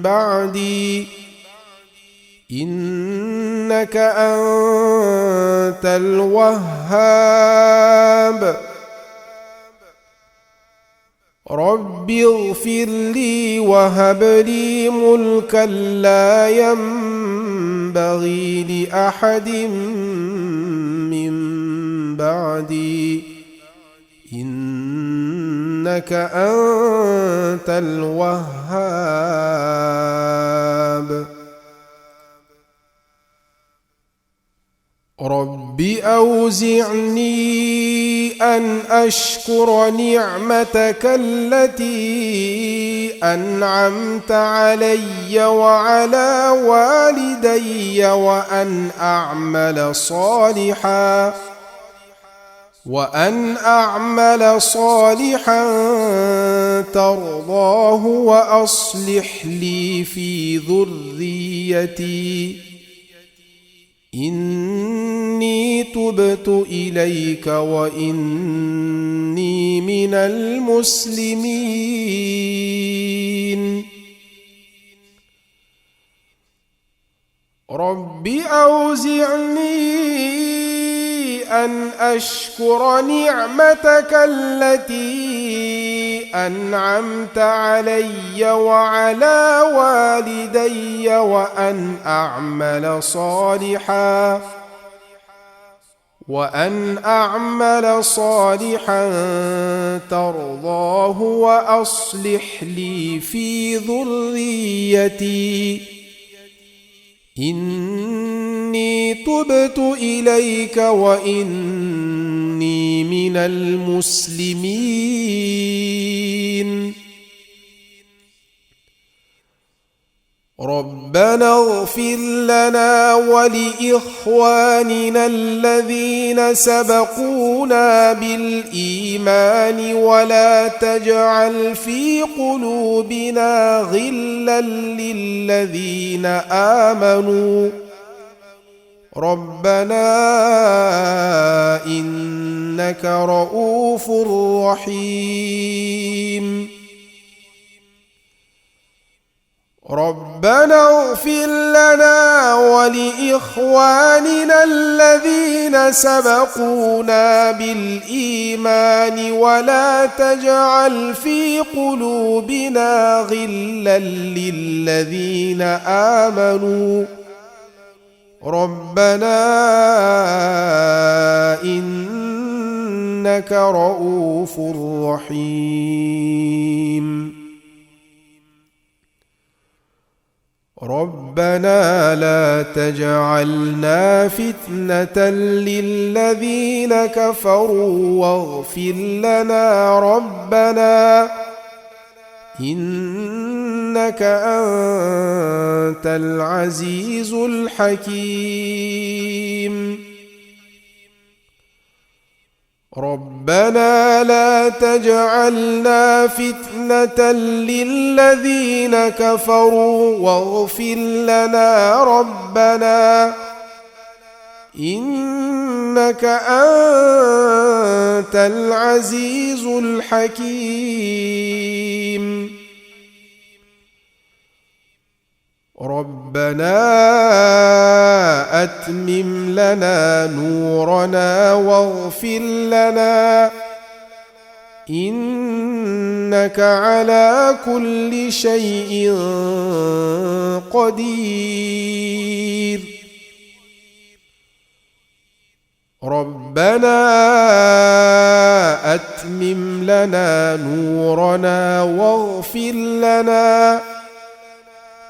بعدي إنك أنت الوهاب رب اغفر لي وهب لي ملكا لا ينبغي لأحد من بعدي إنك أنت الوهاب رب أوزعني أن أشكر نعمتك التي أنعمت علي وعلى والدي وأن أعمل صالحا ترضاه وأصلح لي في ذريتي إني تبت إليك وإني من المسلمين رب أوزعني أن أشكر نعمتك التي أنعمت علي وعلى والدي وأن أعمل صالحا ترضاه وأصلح لي في ذريتي إني تبت إليك وإني من المسلمين ربنا اغفر لنا ولإخواننا الذين سبقونا بالإيمان ولا تجعل في قلوبنا غلا للذين آمنوا ربنا إنك رؤوف رحيم ربنا اغفر لنا ولإخواننا الذين سبقونا بالإيمان ولا تجعل في قلوبنا غلا للذين آمنوا ربنا إنك رؤوف رحيم ربنا لا تجعلنا فتنة للذين كفروا واغفر لنا ربنا إنك أنت العزيز الحكيم ربنا لا تجعلنا فتنة للذين كفروا واغفر لنا ربنا إنك أنت العزيز الحكيم ربنا أتمم لنا نورنا واغفر لنا إنك على كل شيء قدير ربنا أتمم لنا نورنا واغفر لنا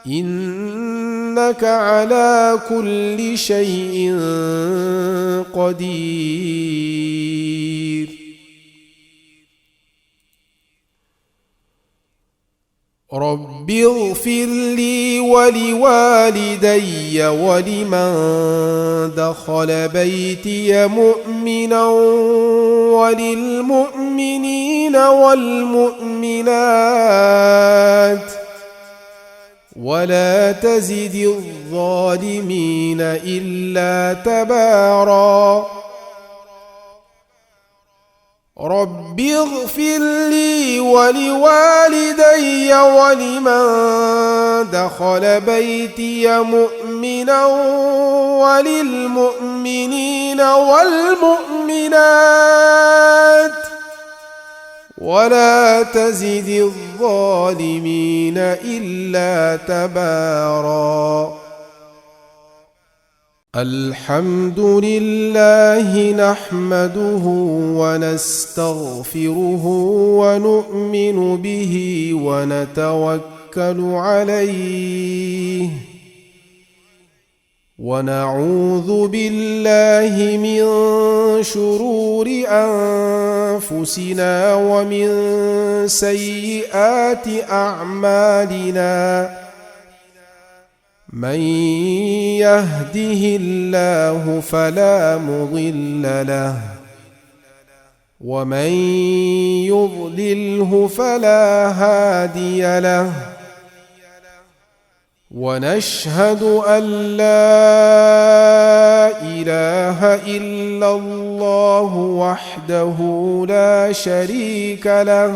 إنك على كل شيء قدير رب اغفر لي ولوالدي ولمن دخل بيتي مؤمنا وللمؤمنين والمؤمنات ولا تزد الظالمين إلا تبارا رب اغفر لي ولوالدي ولمن دخل بيتي مؤمنا وللمؤمنين والمؤمنات ولا تزد الظالمين إلا تبارا الحمد لله نحمده ونستغفره ونؤمن به ونتوكل عليه ونعوذ بالله من شرور أنفسنا ومن سيئات أعمالنا من يهده الله فلا مضل له ومن يضلله فلا هادي له ونشهد أن لا إله إلا الله وحده لا شريك له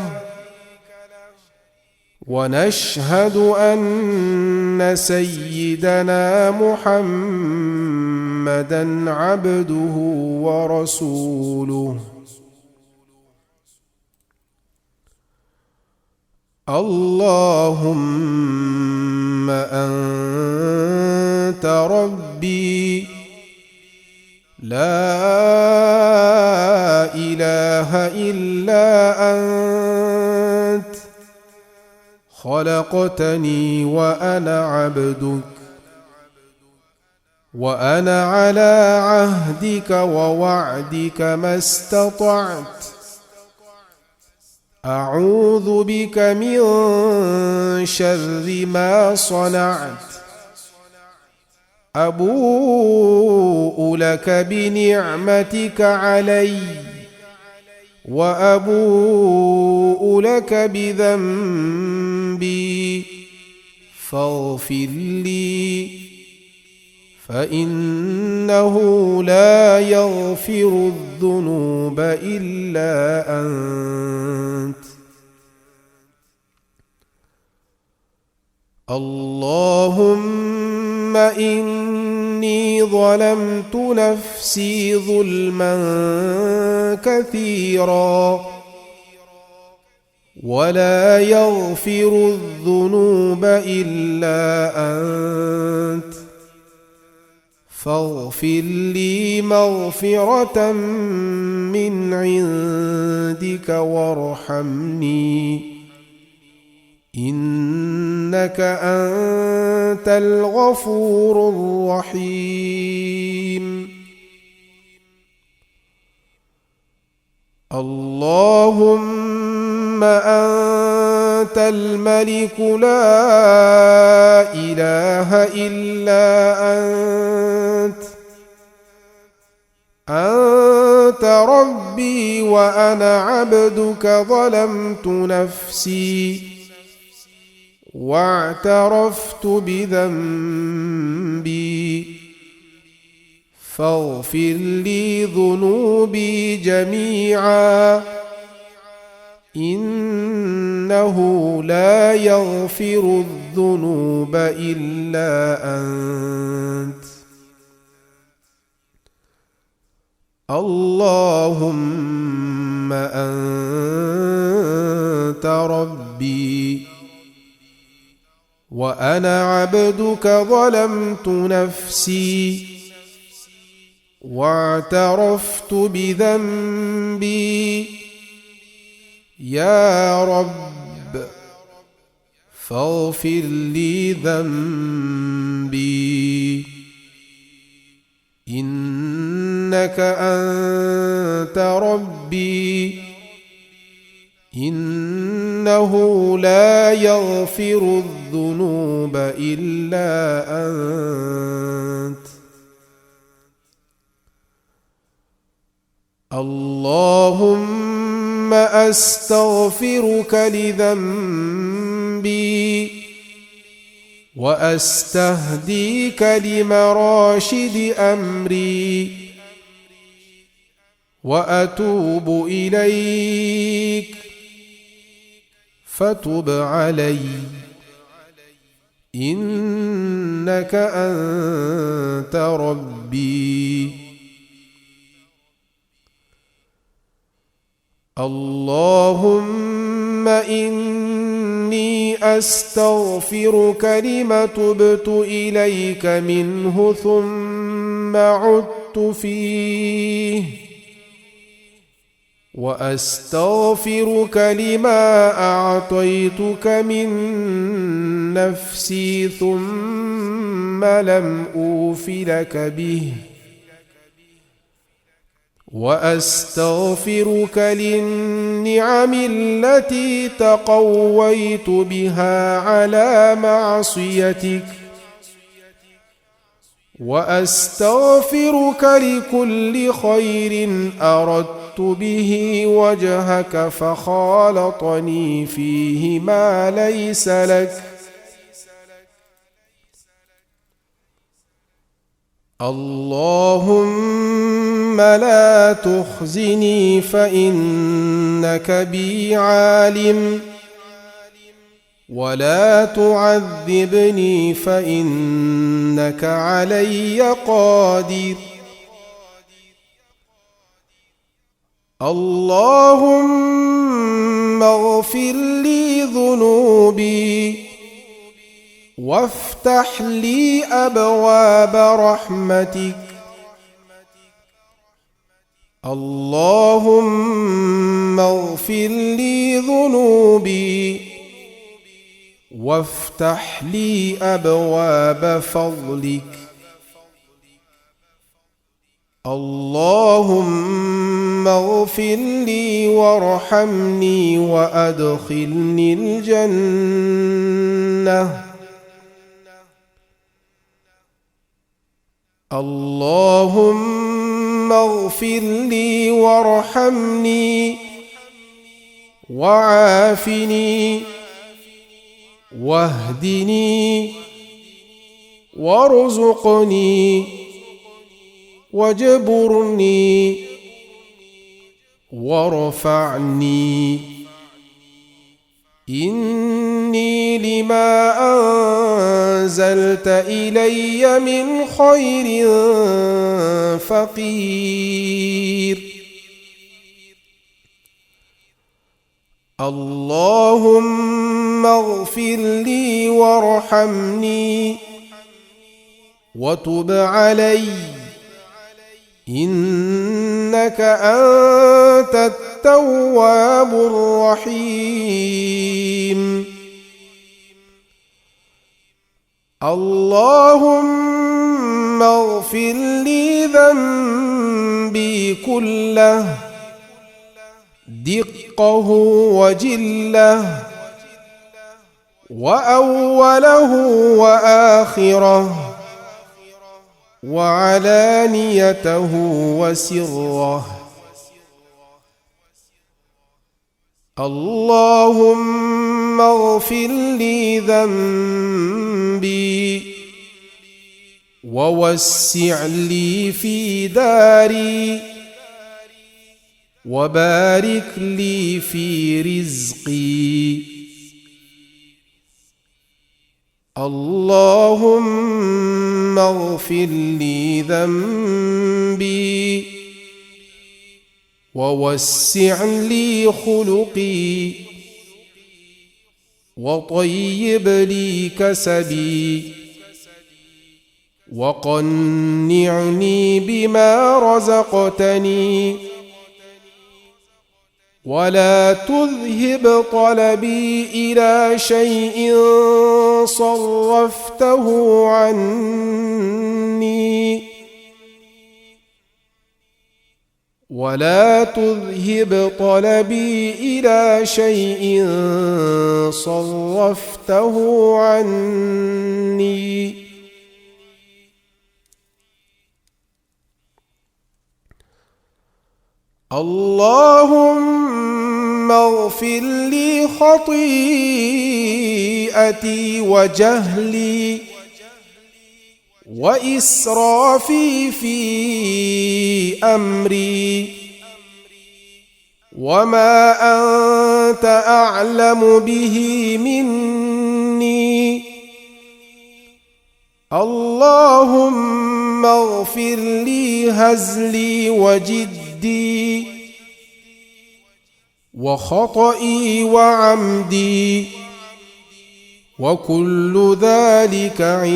ونشهد أن سيدنا محمدًا عبده ورسوله اللهم أنت ربي لا إله إلا أنت خلقتني وأنا عبدك وأنا على عهدك ووعدك ما استطعت أعوذ بك من شر ما صنعت أبوء لك بنعمتك علي وأبوء لك بذنبي فاغفر لي فإنه لا يغفر الذنوب إلا أنت اللهم إني ظلمت نفسي ظلما كثيرا ولا يغفر الذنوب إلا أنت فاغفر لي مغفرة من عندك وارحمني إنك أنت الغفور الرحيم اللهم أنت الملك لا إله إلا أنت ربي وأنا عبدك ظلمت نفسي واعترفت بذنبي فاغفر لي ذنوبي جميعا إنك إنه لا يغفر الذنوب إلا أنت اللهم أنت ربي وأنا عبدك ظلمت نفسي واعترفت بذنبي يا رب فاغفر لي ذنبي إنك أنت ربي إنه لا يغفر الذنوب إلا أنت اللهم أستغفرك لذنبي وأستهديك لمراشد أمري وأتوب إليك فتب علي إنك أنت ربي اللهم إني أستغفرك لما تبت إليك منه ثم عدت فيه وأستغفرك لما أعطيتك من نفسي ثم لم أوف لك به وأستغفرك للنعم التي تقويت بها على معصيتك وأستغفرك لكل خير أردت به وجهك فخالطني فيه ما ليس لك اللهم لا تخزني فإنك بي عالم ولا تعذبني فإنك علي قادر اللهم اغفر لي ذنوبي وافتح لي أبواب رحمتك اللهم اغفر لي ذنوبي وافتح لي أبواب فضلك اللهم اغفر لي وارحمني وأدخلني الجنة اللهم اغفر لي وارحمني وعافني واهدني وارزقني واجبرني وارفعني إني لما أنزلت إلي من خير فقير اللهم اغفر لي وارحمني وتب علي إنك أنت التواب الرحيم اللهم اغفر لي ذنبي كله دقه وجله وأوله وآخره وعلانيته وسره اللهم اغفر لي ذنبي ووسع لي في داري وبارك لي في رزقي اللهم اغفر لي ذنبي ووسع لي خلقي وطيب لي كسبي وقنعني بما رزقتني ولا تذهب طلبي إلى شيء صرفته عني ولا تذهب طلبي إلى شيء صرفته عني اللهم اغفر لي خطيئتي وجهلي وإسرافي في أمري وما أنت أعلم به مني اللهم اغفر لي هزلي وجدي وخطئي وعمدي وكل ذلك عندي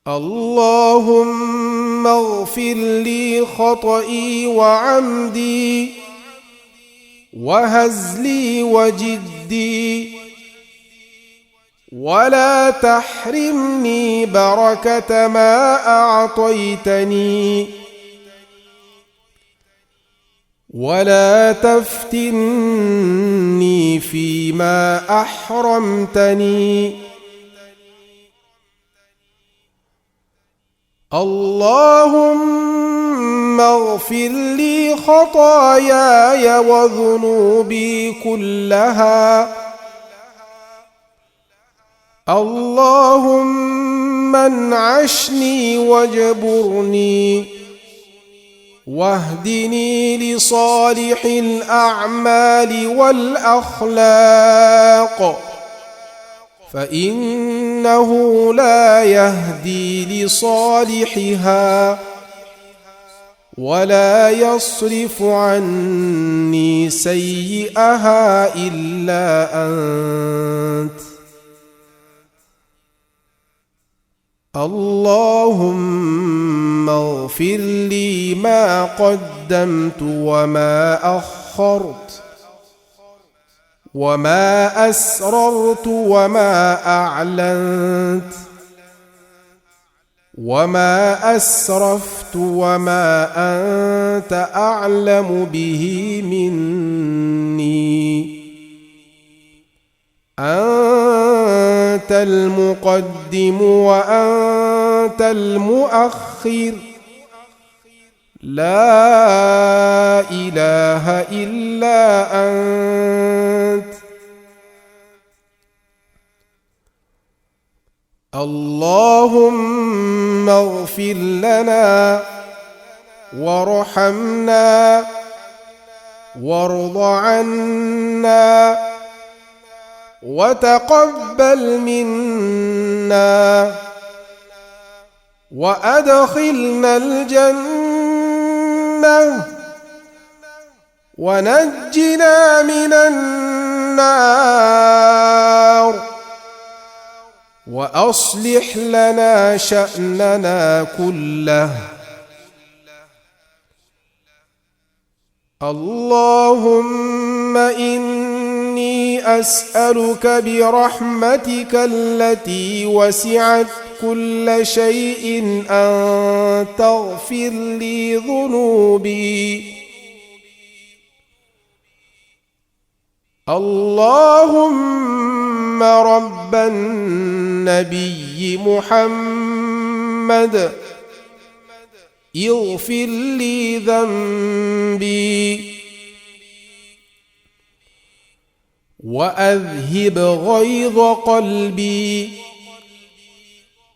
اللهم اغفر لي خطئي وعمدي وهزلي وجدي ولا تحرمني بركة ما أعطيتني ولا تفتني فيما أحرمتني اللهم اغفر لي خطاياي وذنوبي كلها اللهم انعشني واجبرني واهدني لصالح الأعمال والأخلاق فإنه لا يهدي لصالحها ولا يصرف عني سيئها إلا أنت اللهم اغفر لي ما قدمت وما أخرت وما أسررت وما أعلنت وما أسرفت وما أنت أعلم به مني أنت المقدم وأنت المؤخر لا إله إلا أنت اللهم اغفر لنا وارحمنا وارض عنا وتقبل منا وأدخلنا الجنة ونجنا من النار وأصلح لنا شأننا كله اللهم إني أسألك برحمتك التي وسعت كل شيء أن تغفر لي ذنوبي اللهم رب النبي محمد اغفر لي ذنبي وأذهب غيظ قلبي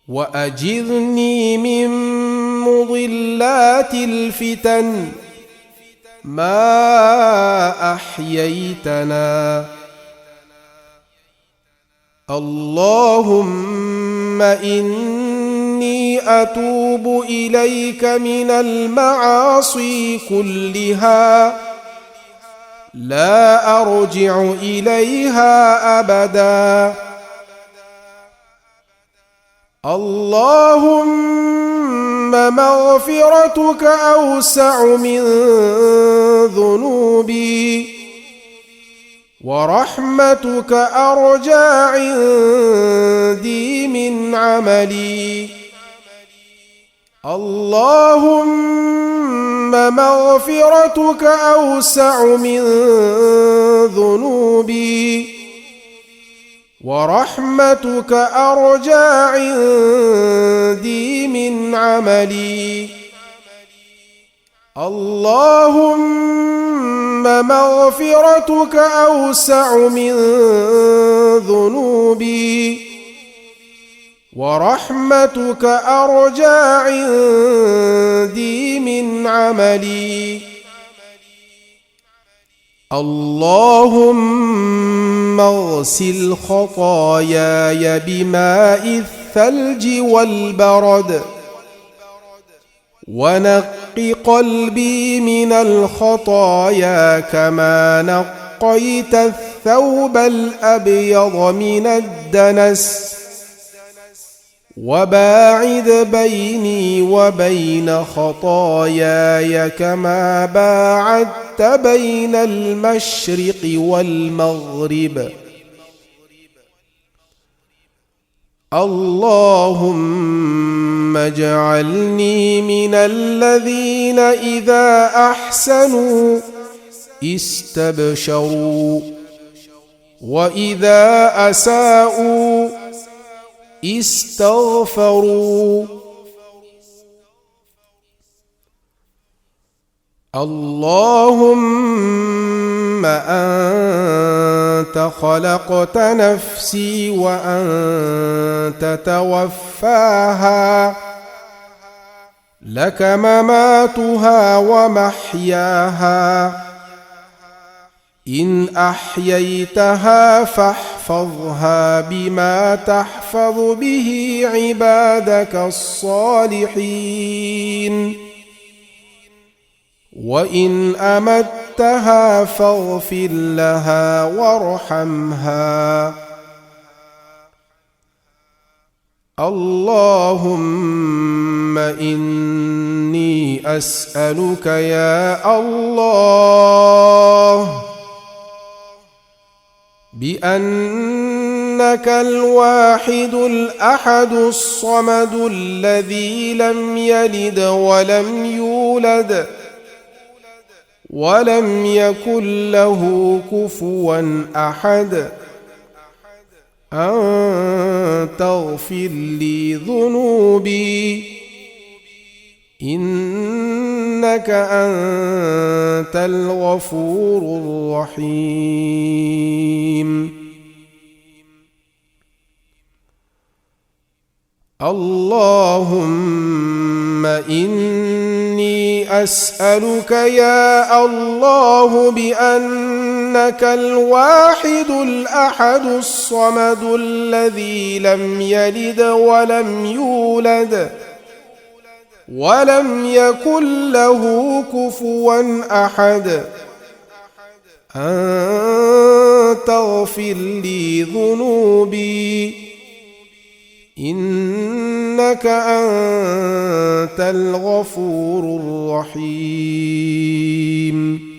وأجرني من مضلات الفتن ما أحييتنا. اللهم إني أتوب إليك من المعاصي كلها لا أرجع إليها أبدا. اللهم مغفرتك أوسع من ذنوبي ورحمتك أرجى عندي من عملي. اللهم مغفرتك أوسع من ذنوبي ورحمتك أرجى عندي من عملي. اللهم مغفرتك أوسع من ذنوبي ورحمتك أرجى عندي من عملي. اللهم اغسل خطاياي بماء الثلج والبرد ونق قلبي من الخطايا كما نقيت الثوب الأبيض من الدنس وباعد بيني وبين خطاياي كما باعدت بين المشرق والمغرب. اللهم اجعلني من الذين إذا أحسنوا استبشروا وإذا أساءوا استغفروا. اللهم أنت خلقت نفسي وأنت توفاها لك مماتها ومحياها. إن أحييتها فاحفظها بما تحفظ به عبادك الصالحين وإن أمتها فاغفر لها وارحمها. اللهم إني أسألك يا الله بأنك الواحد الأحد الصمد الذي لم يلد ولم يولد ولم يكن له كفوا أحد أن تغفر لي ذنوبي إنك أنت الغفور الرحيم. اللهم إني أسألك يا الله بأنك الواحد الأحد الصمد الذي لم يلد ولم يولد ولم يكن له كفوا أحد أن تغفر لي ذنوبي إنك أنت الغفور الرحيم.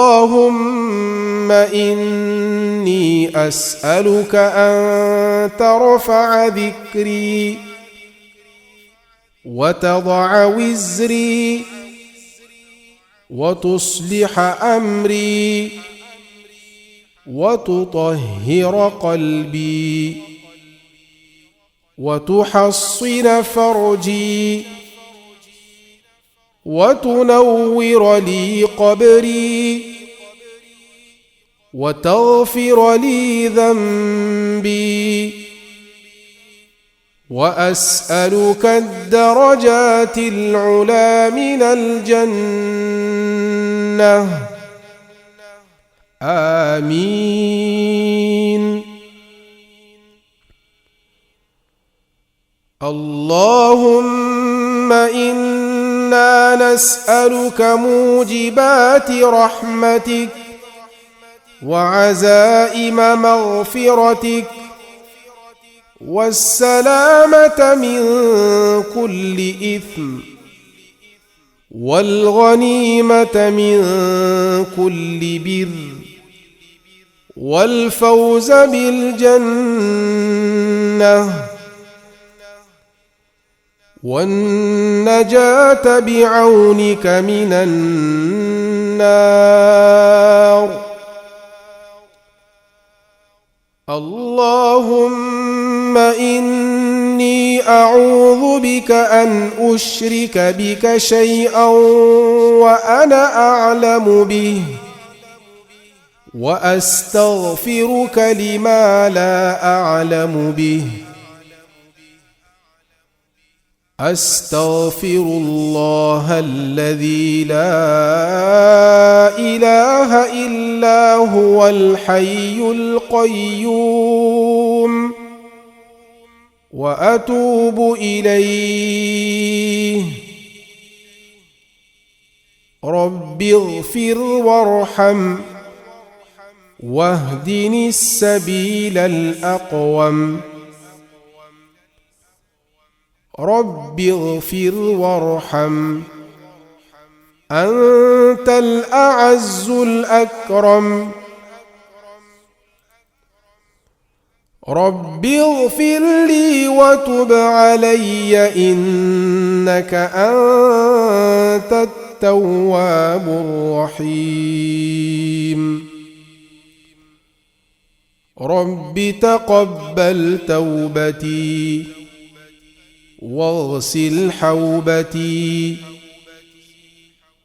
اللهم إني أسألك أن ترفع ذكري وتضع وزري وتصلح أمري وتطهر قلبي وتحصن فرجي وتنور لي قبري وتغفر لي ذنبي وأسألك الدرجات العلى من الجنة. آمين. اللهم إنا نسألك موجبات رحمتك وعزائم مغفرتك والسلامة من كل إثم والغنيمة من كل بر والفوز بالجنة والنجاة بعونك من النار. اللهم إني أعوذ بك أن أشرك بك شيئا وأنا أعلم به، وأستغفرك لما لا أعلم به. أستغفر الله الذي لا إله إلا هو الحي القيوم، وأتوب إليه. رب اغفر وارحم واهدني السبيل الأقوم. رب اغفر وارحم أنت الأعز الأكرم. رب اغفر لي وتب علي إنك أنت التواب الرحيم. رب تقبل توبتي واغسل حوبتي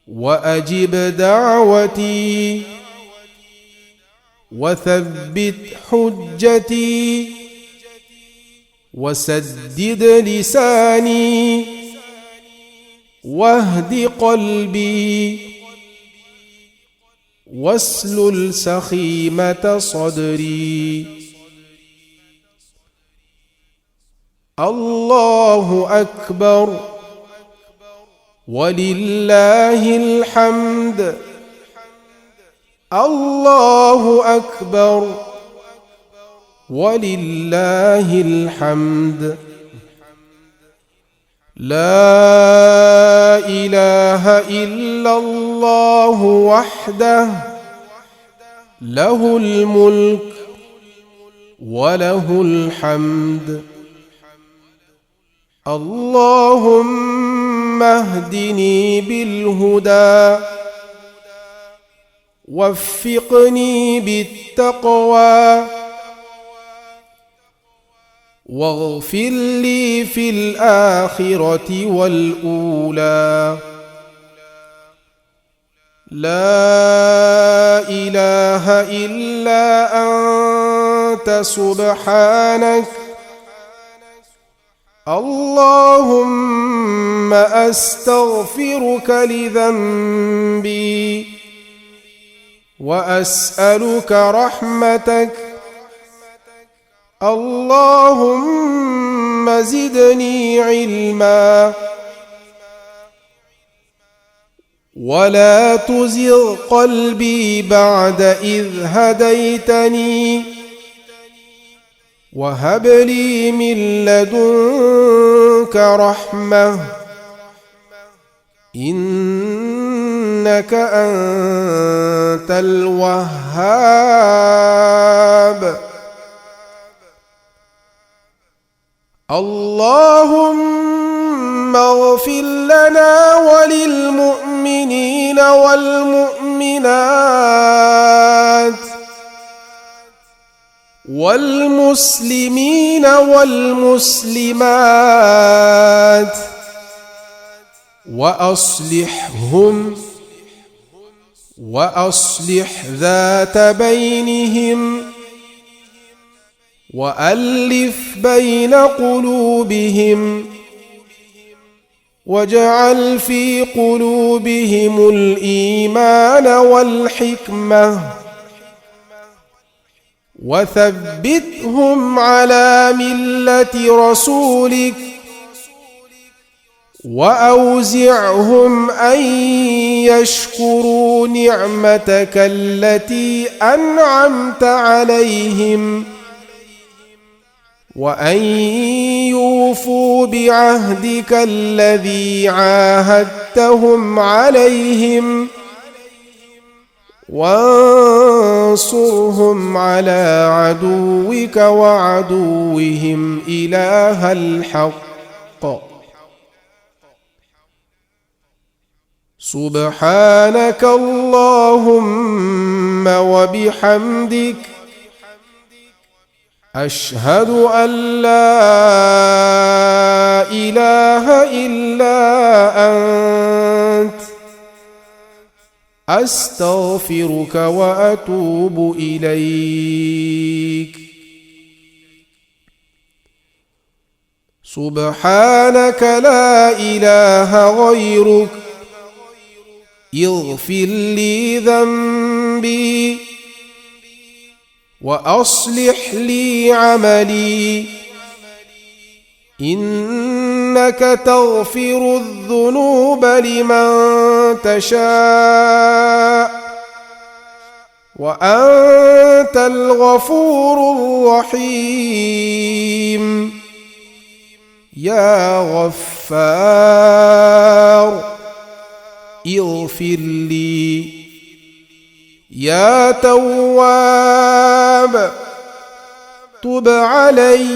وأجب دعوتي وثبت حجتي وسدد لساني واهد قلبي واسلل سخيمة صدري. الله أكبر ولله الحمد. الله أكبر ولله الحمد. لا إله إلا الله وحده له الملك وله الحمد. اللهم اهدني بالهدى وفقني بالتقوى واغفر لي في الآخرة والأولى. لا إله إلا أنت سبحانك. اللهم أستغفرك لذنبي وأسألك رحمتك. اللهم زدني علما ولا تزغ قلبي بعد إذ هديتني وهب لي من لدنك رحمة إنك أنت الوهاب. اللهم اغفر لنا وللمؤمنين والمؤمنات والمسلمين والمسلمات وأصلح ذات بينهم وألف بين قلوبهم واجعل في قلوبهم الإيمان والحكمة وثبتهم على ملة رسولك وأوزعهم أن يشكروا نعمتك التي أنعمت عليهم وأن يوفوا بعهدك الذي عاهدتهم عليهم وانصرهم على عدوك وعدوهم إله الحق. سبحانك اللهم وبحمدك أشهد أن لا إله إلا أنت أستغفرك وأتوب إليك. سبحانك لا إله غيرك اغفر لي ذنبي وأصلح لي عملي إنك تغفر الذنوب لمن تشاء وأنت الغفور الرحيم. يا غفار اغفر لي. يا تواب تب علي.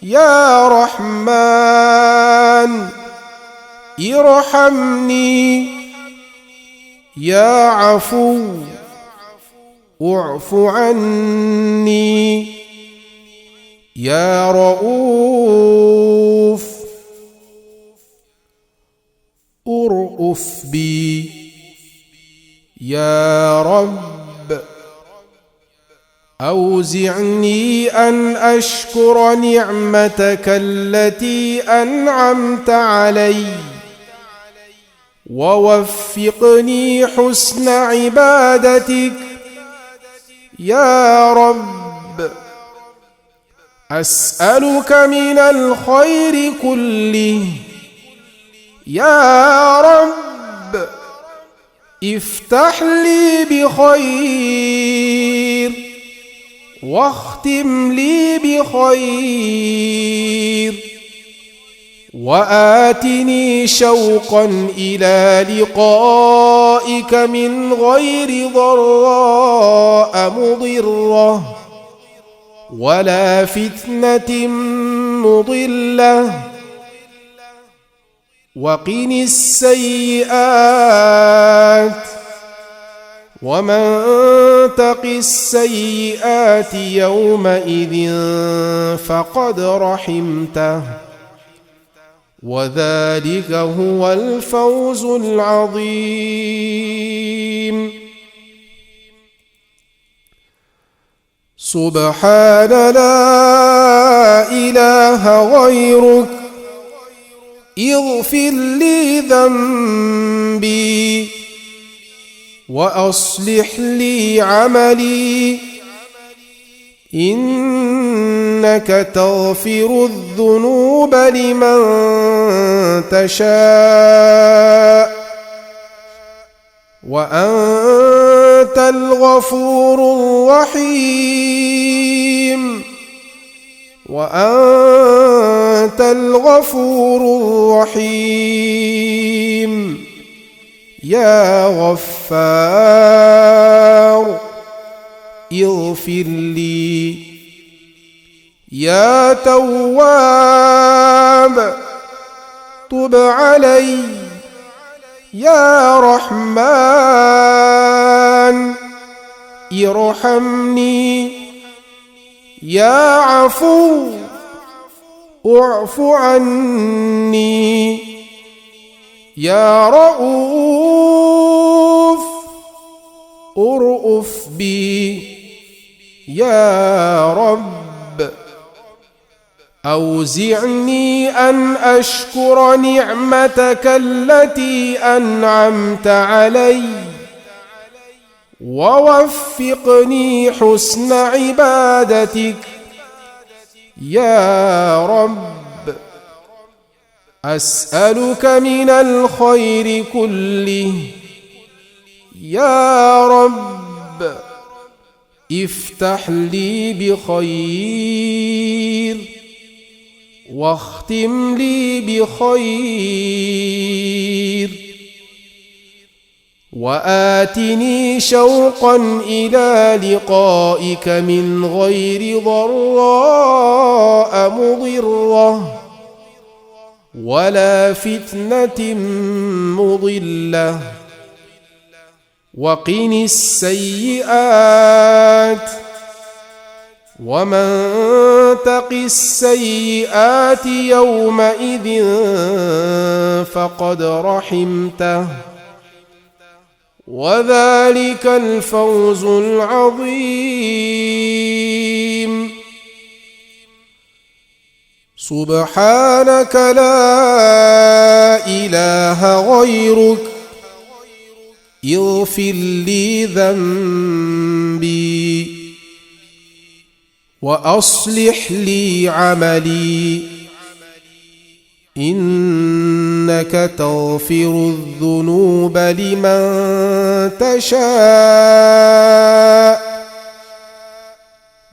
يا رحمن ارحمني. يا عفو اعف عني. يا رؤوف ارأف بي. يا رب أوزعني أن أشكر نعمتك التي أنعمت علي ووفقني حسن عبادتك. يا رب أسألك من الخير كله. يا رب افتح لي بخير واختم لي بخير وآتني شوقا إلى لقائك من غير ضراء مضرة ولا فتنة مضلة وقني السيئات ومن تق السيئات يومئذ فقد رحمته وذلك هو الفوز العظيم. سبحان لا إله غيرك اغفر لي ذنبي وأصلح لي عملي إنك تغفر الذنوب لمن تشاء وأنت الغفور الرحيم. وأنت الغفور الرحيم. يا غفار اغفر لي. يا تواب تب علي. يا رحمن ارحمني. يا عفو اعف عني. يا رؤوف ارأف بي. يا رب أوزعني أن أشكر نعمتك التي أنعمت علي ووفقني حسن عبادتك يا رب أسألك من الخير كله يا رب افتح لي بخير واختم لي بخير وآتني شوقا إلى لقائك من غير ضراء مضرة ولا فتنة مضلة وقني السيئات ومن تق السيئات يومئذ فقد رحمته وذلك الفوز العظيم سبحانك لا إله غيرك اغفر لي ذنبي وأصلح لي عملي إنك تغفر الذنوب لمن تشاء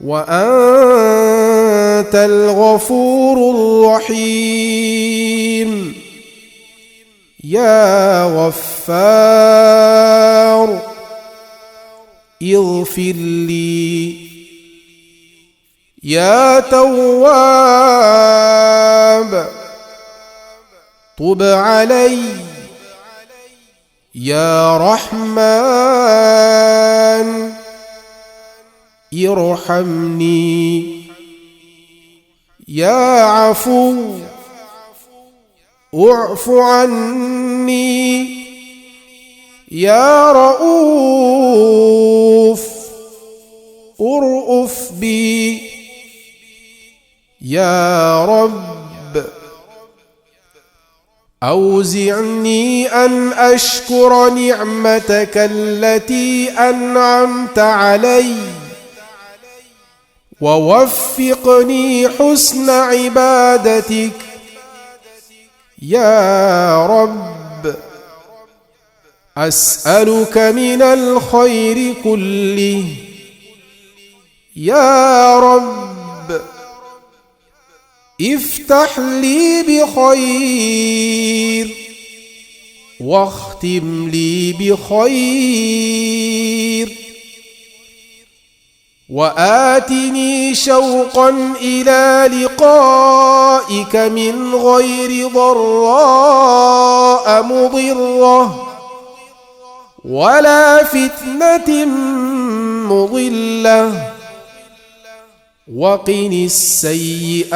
وأنت الغفور الرحيم يا غفار اغفر لي يا تواب طب علي يا رحمن ارحمني يا عفو اعف عني يا رؤوف ارأف بي يا رب أوزعني أن أشكر نعمتك التي أنعمت علي ووفقني حسن عبادتك يا رب أسألك من الخير كله يا رب افتح لي بخير واختم لي بخير وآتني شوقا إلى لقائك من غير ضراء مضرة ولا فتنة مضلة وقني السيئات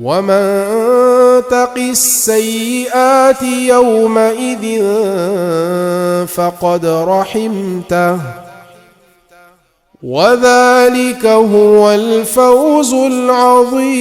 ومن تق السيئات يومئذ فقد رحمته وذلك هو الفوز العظيم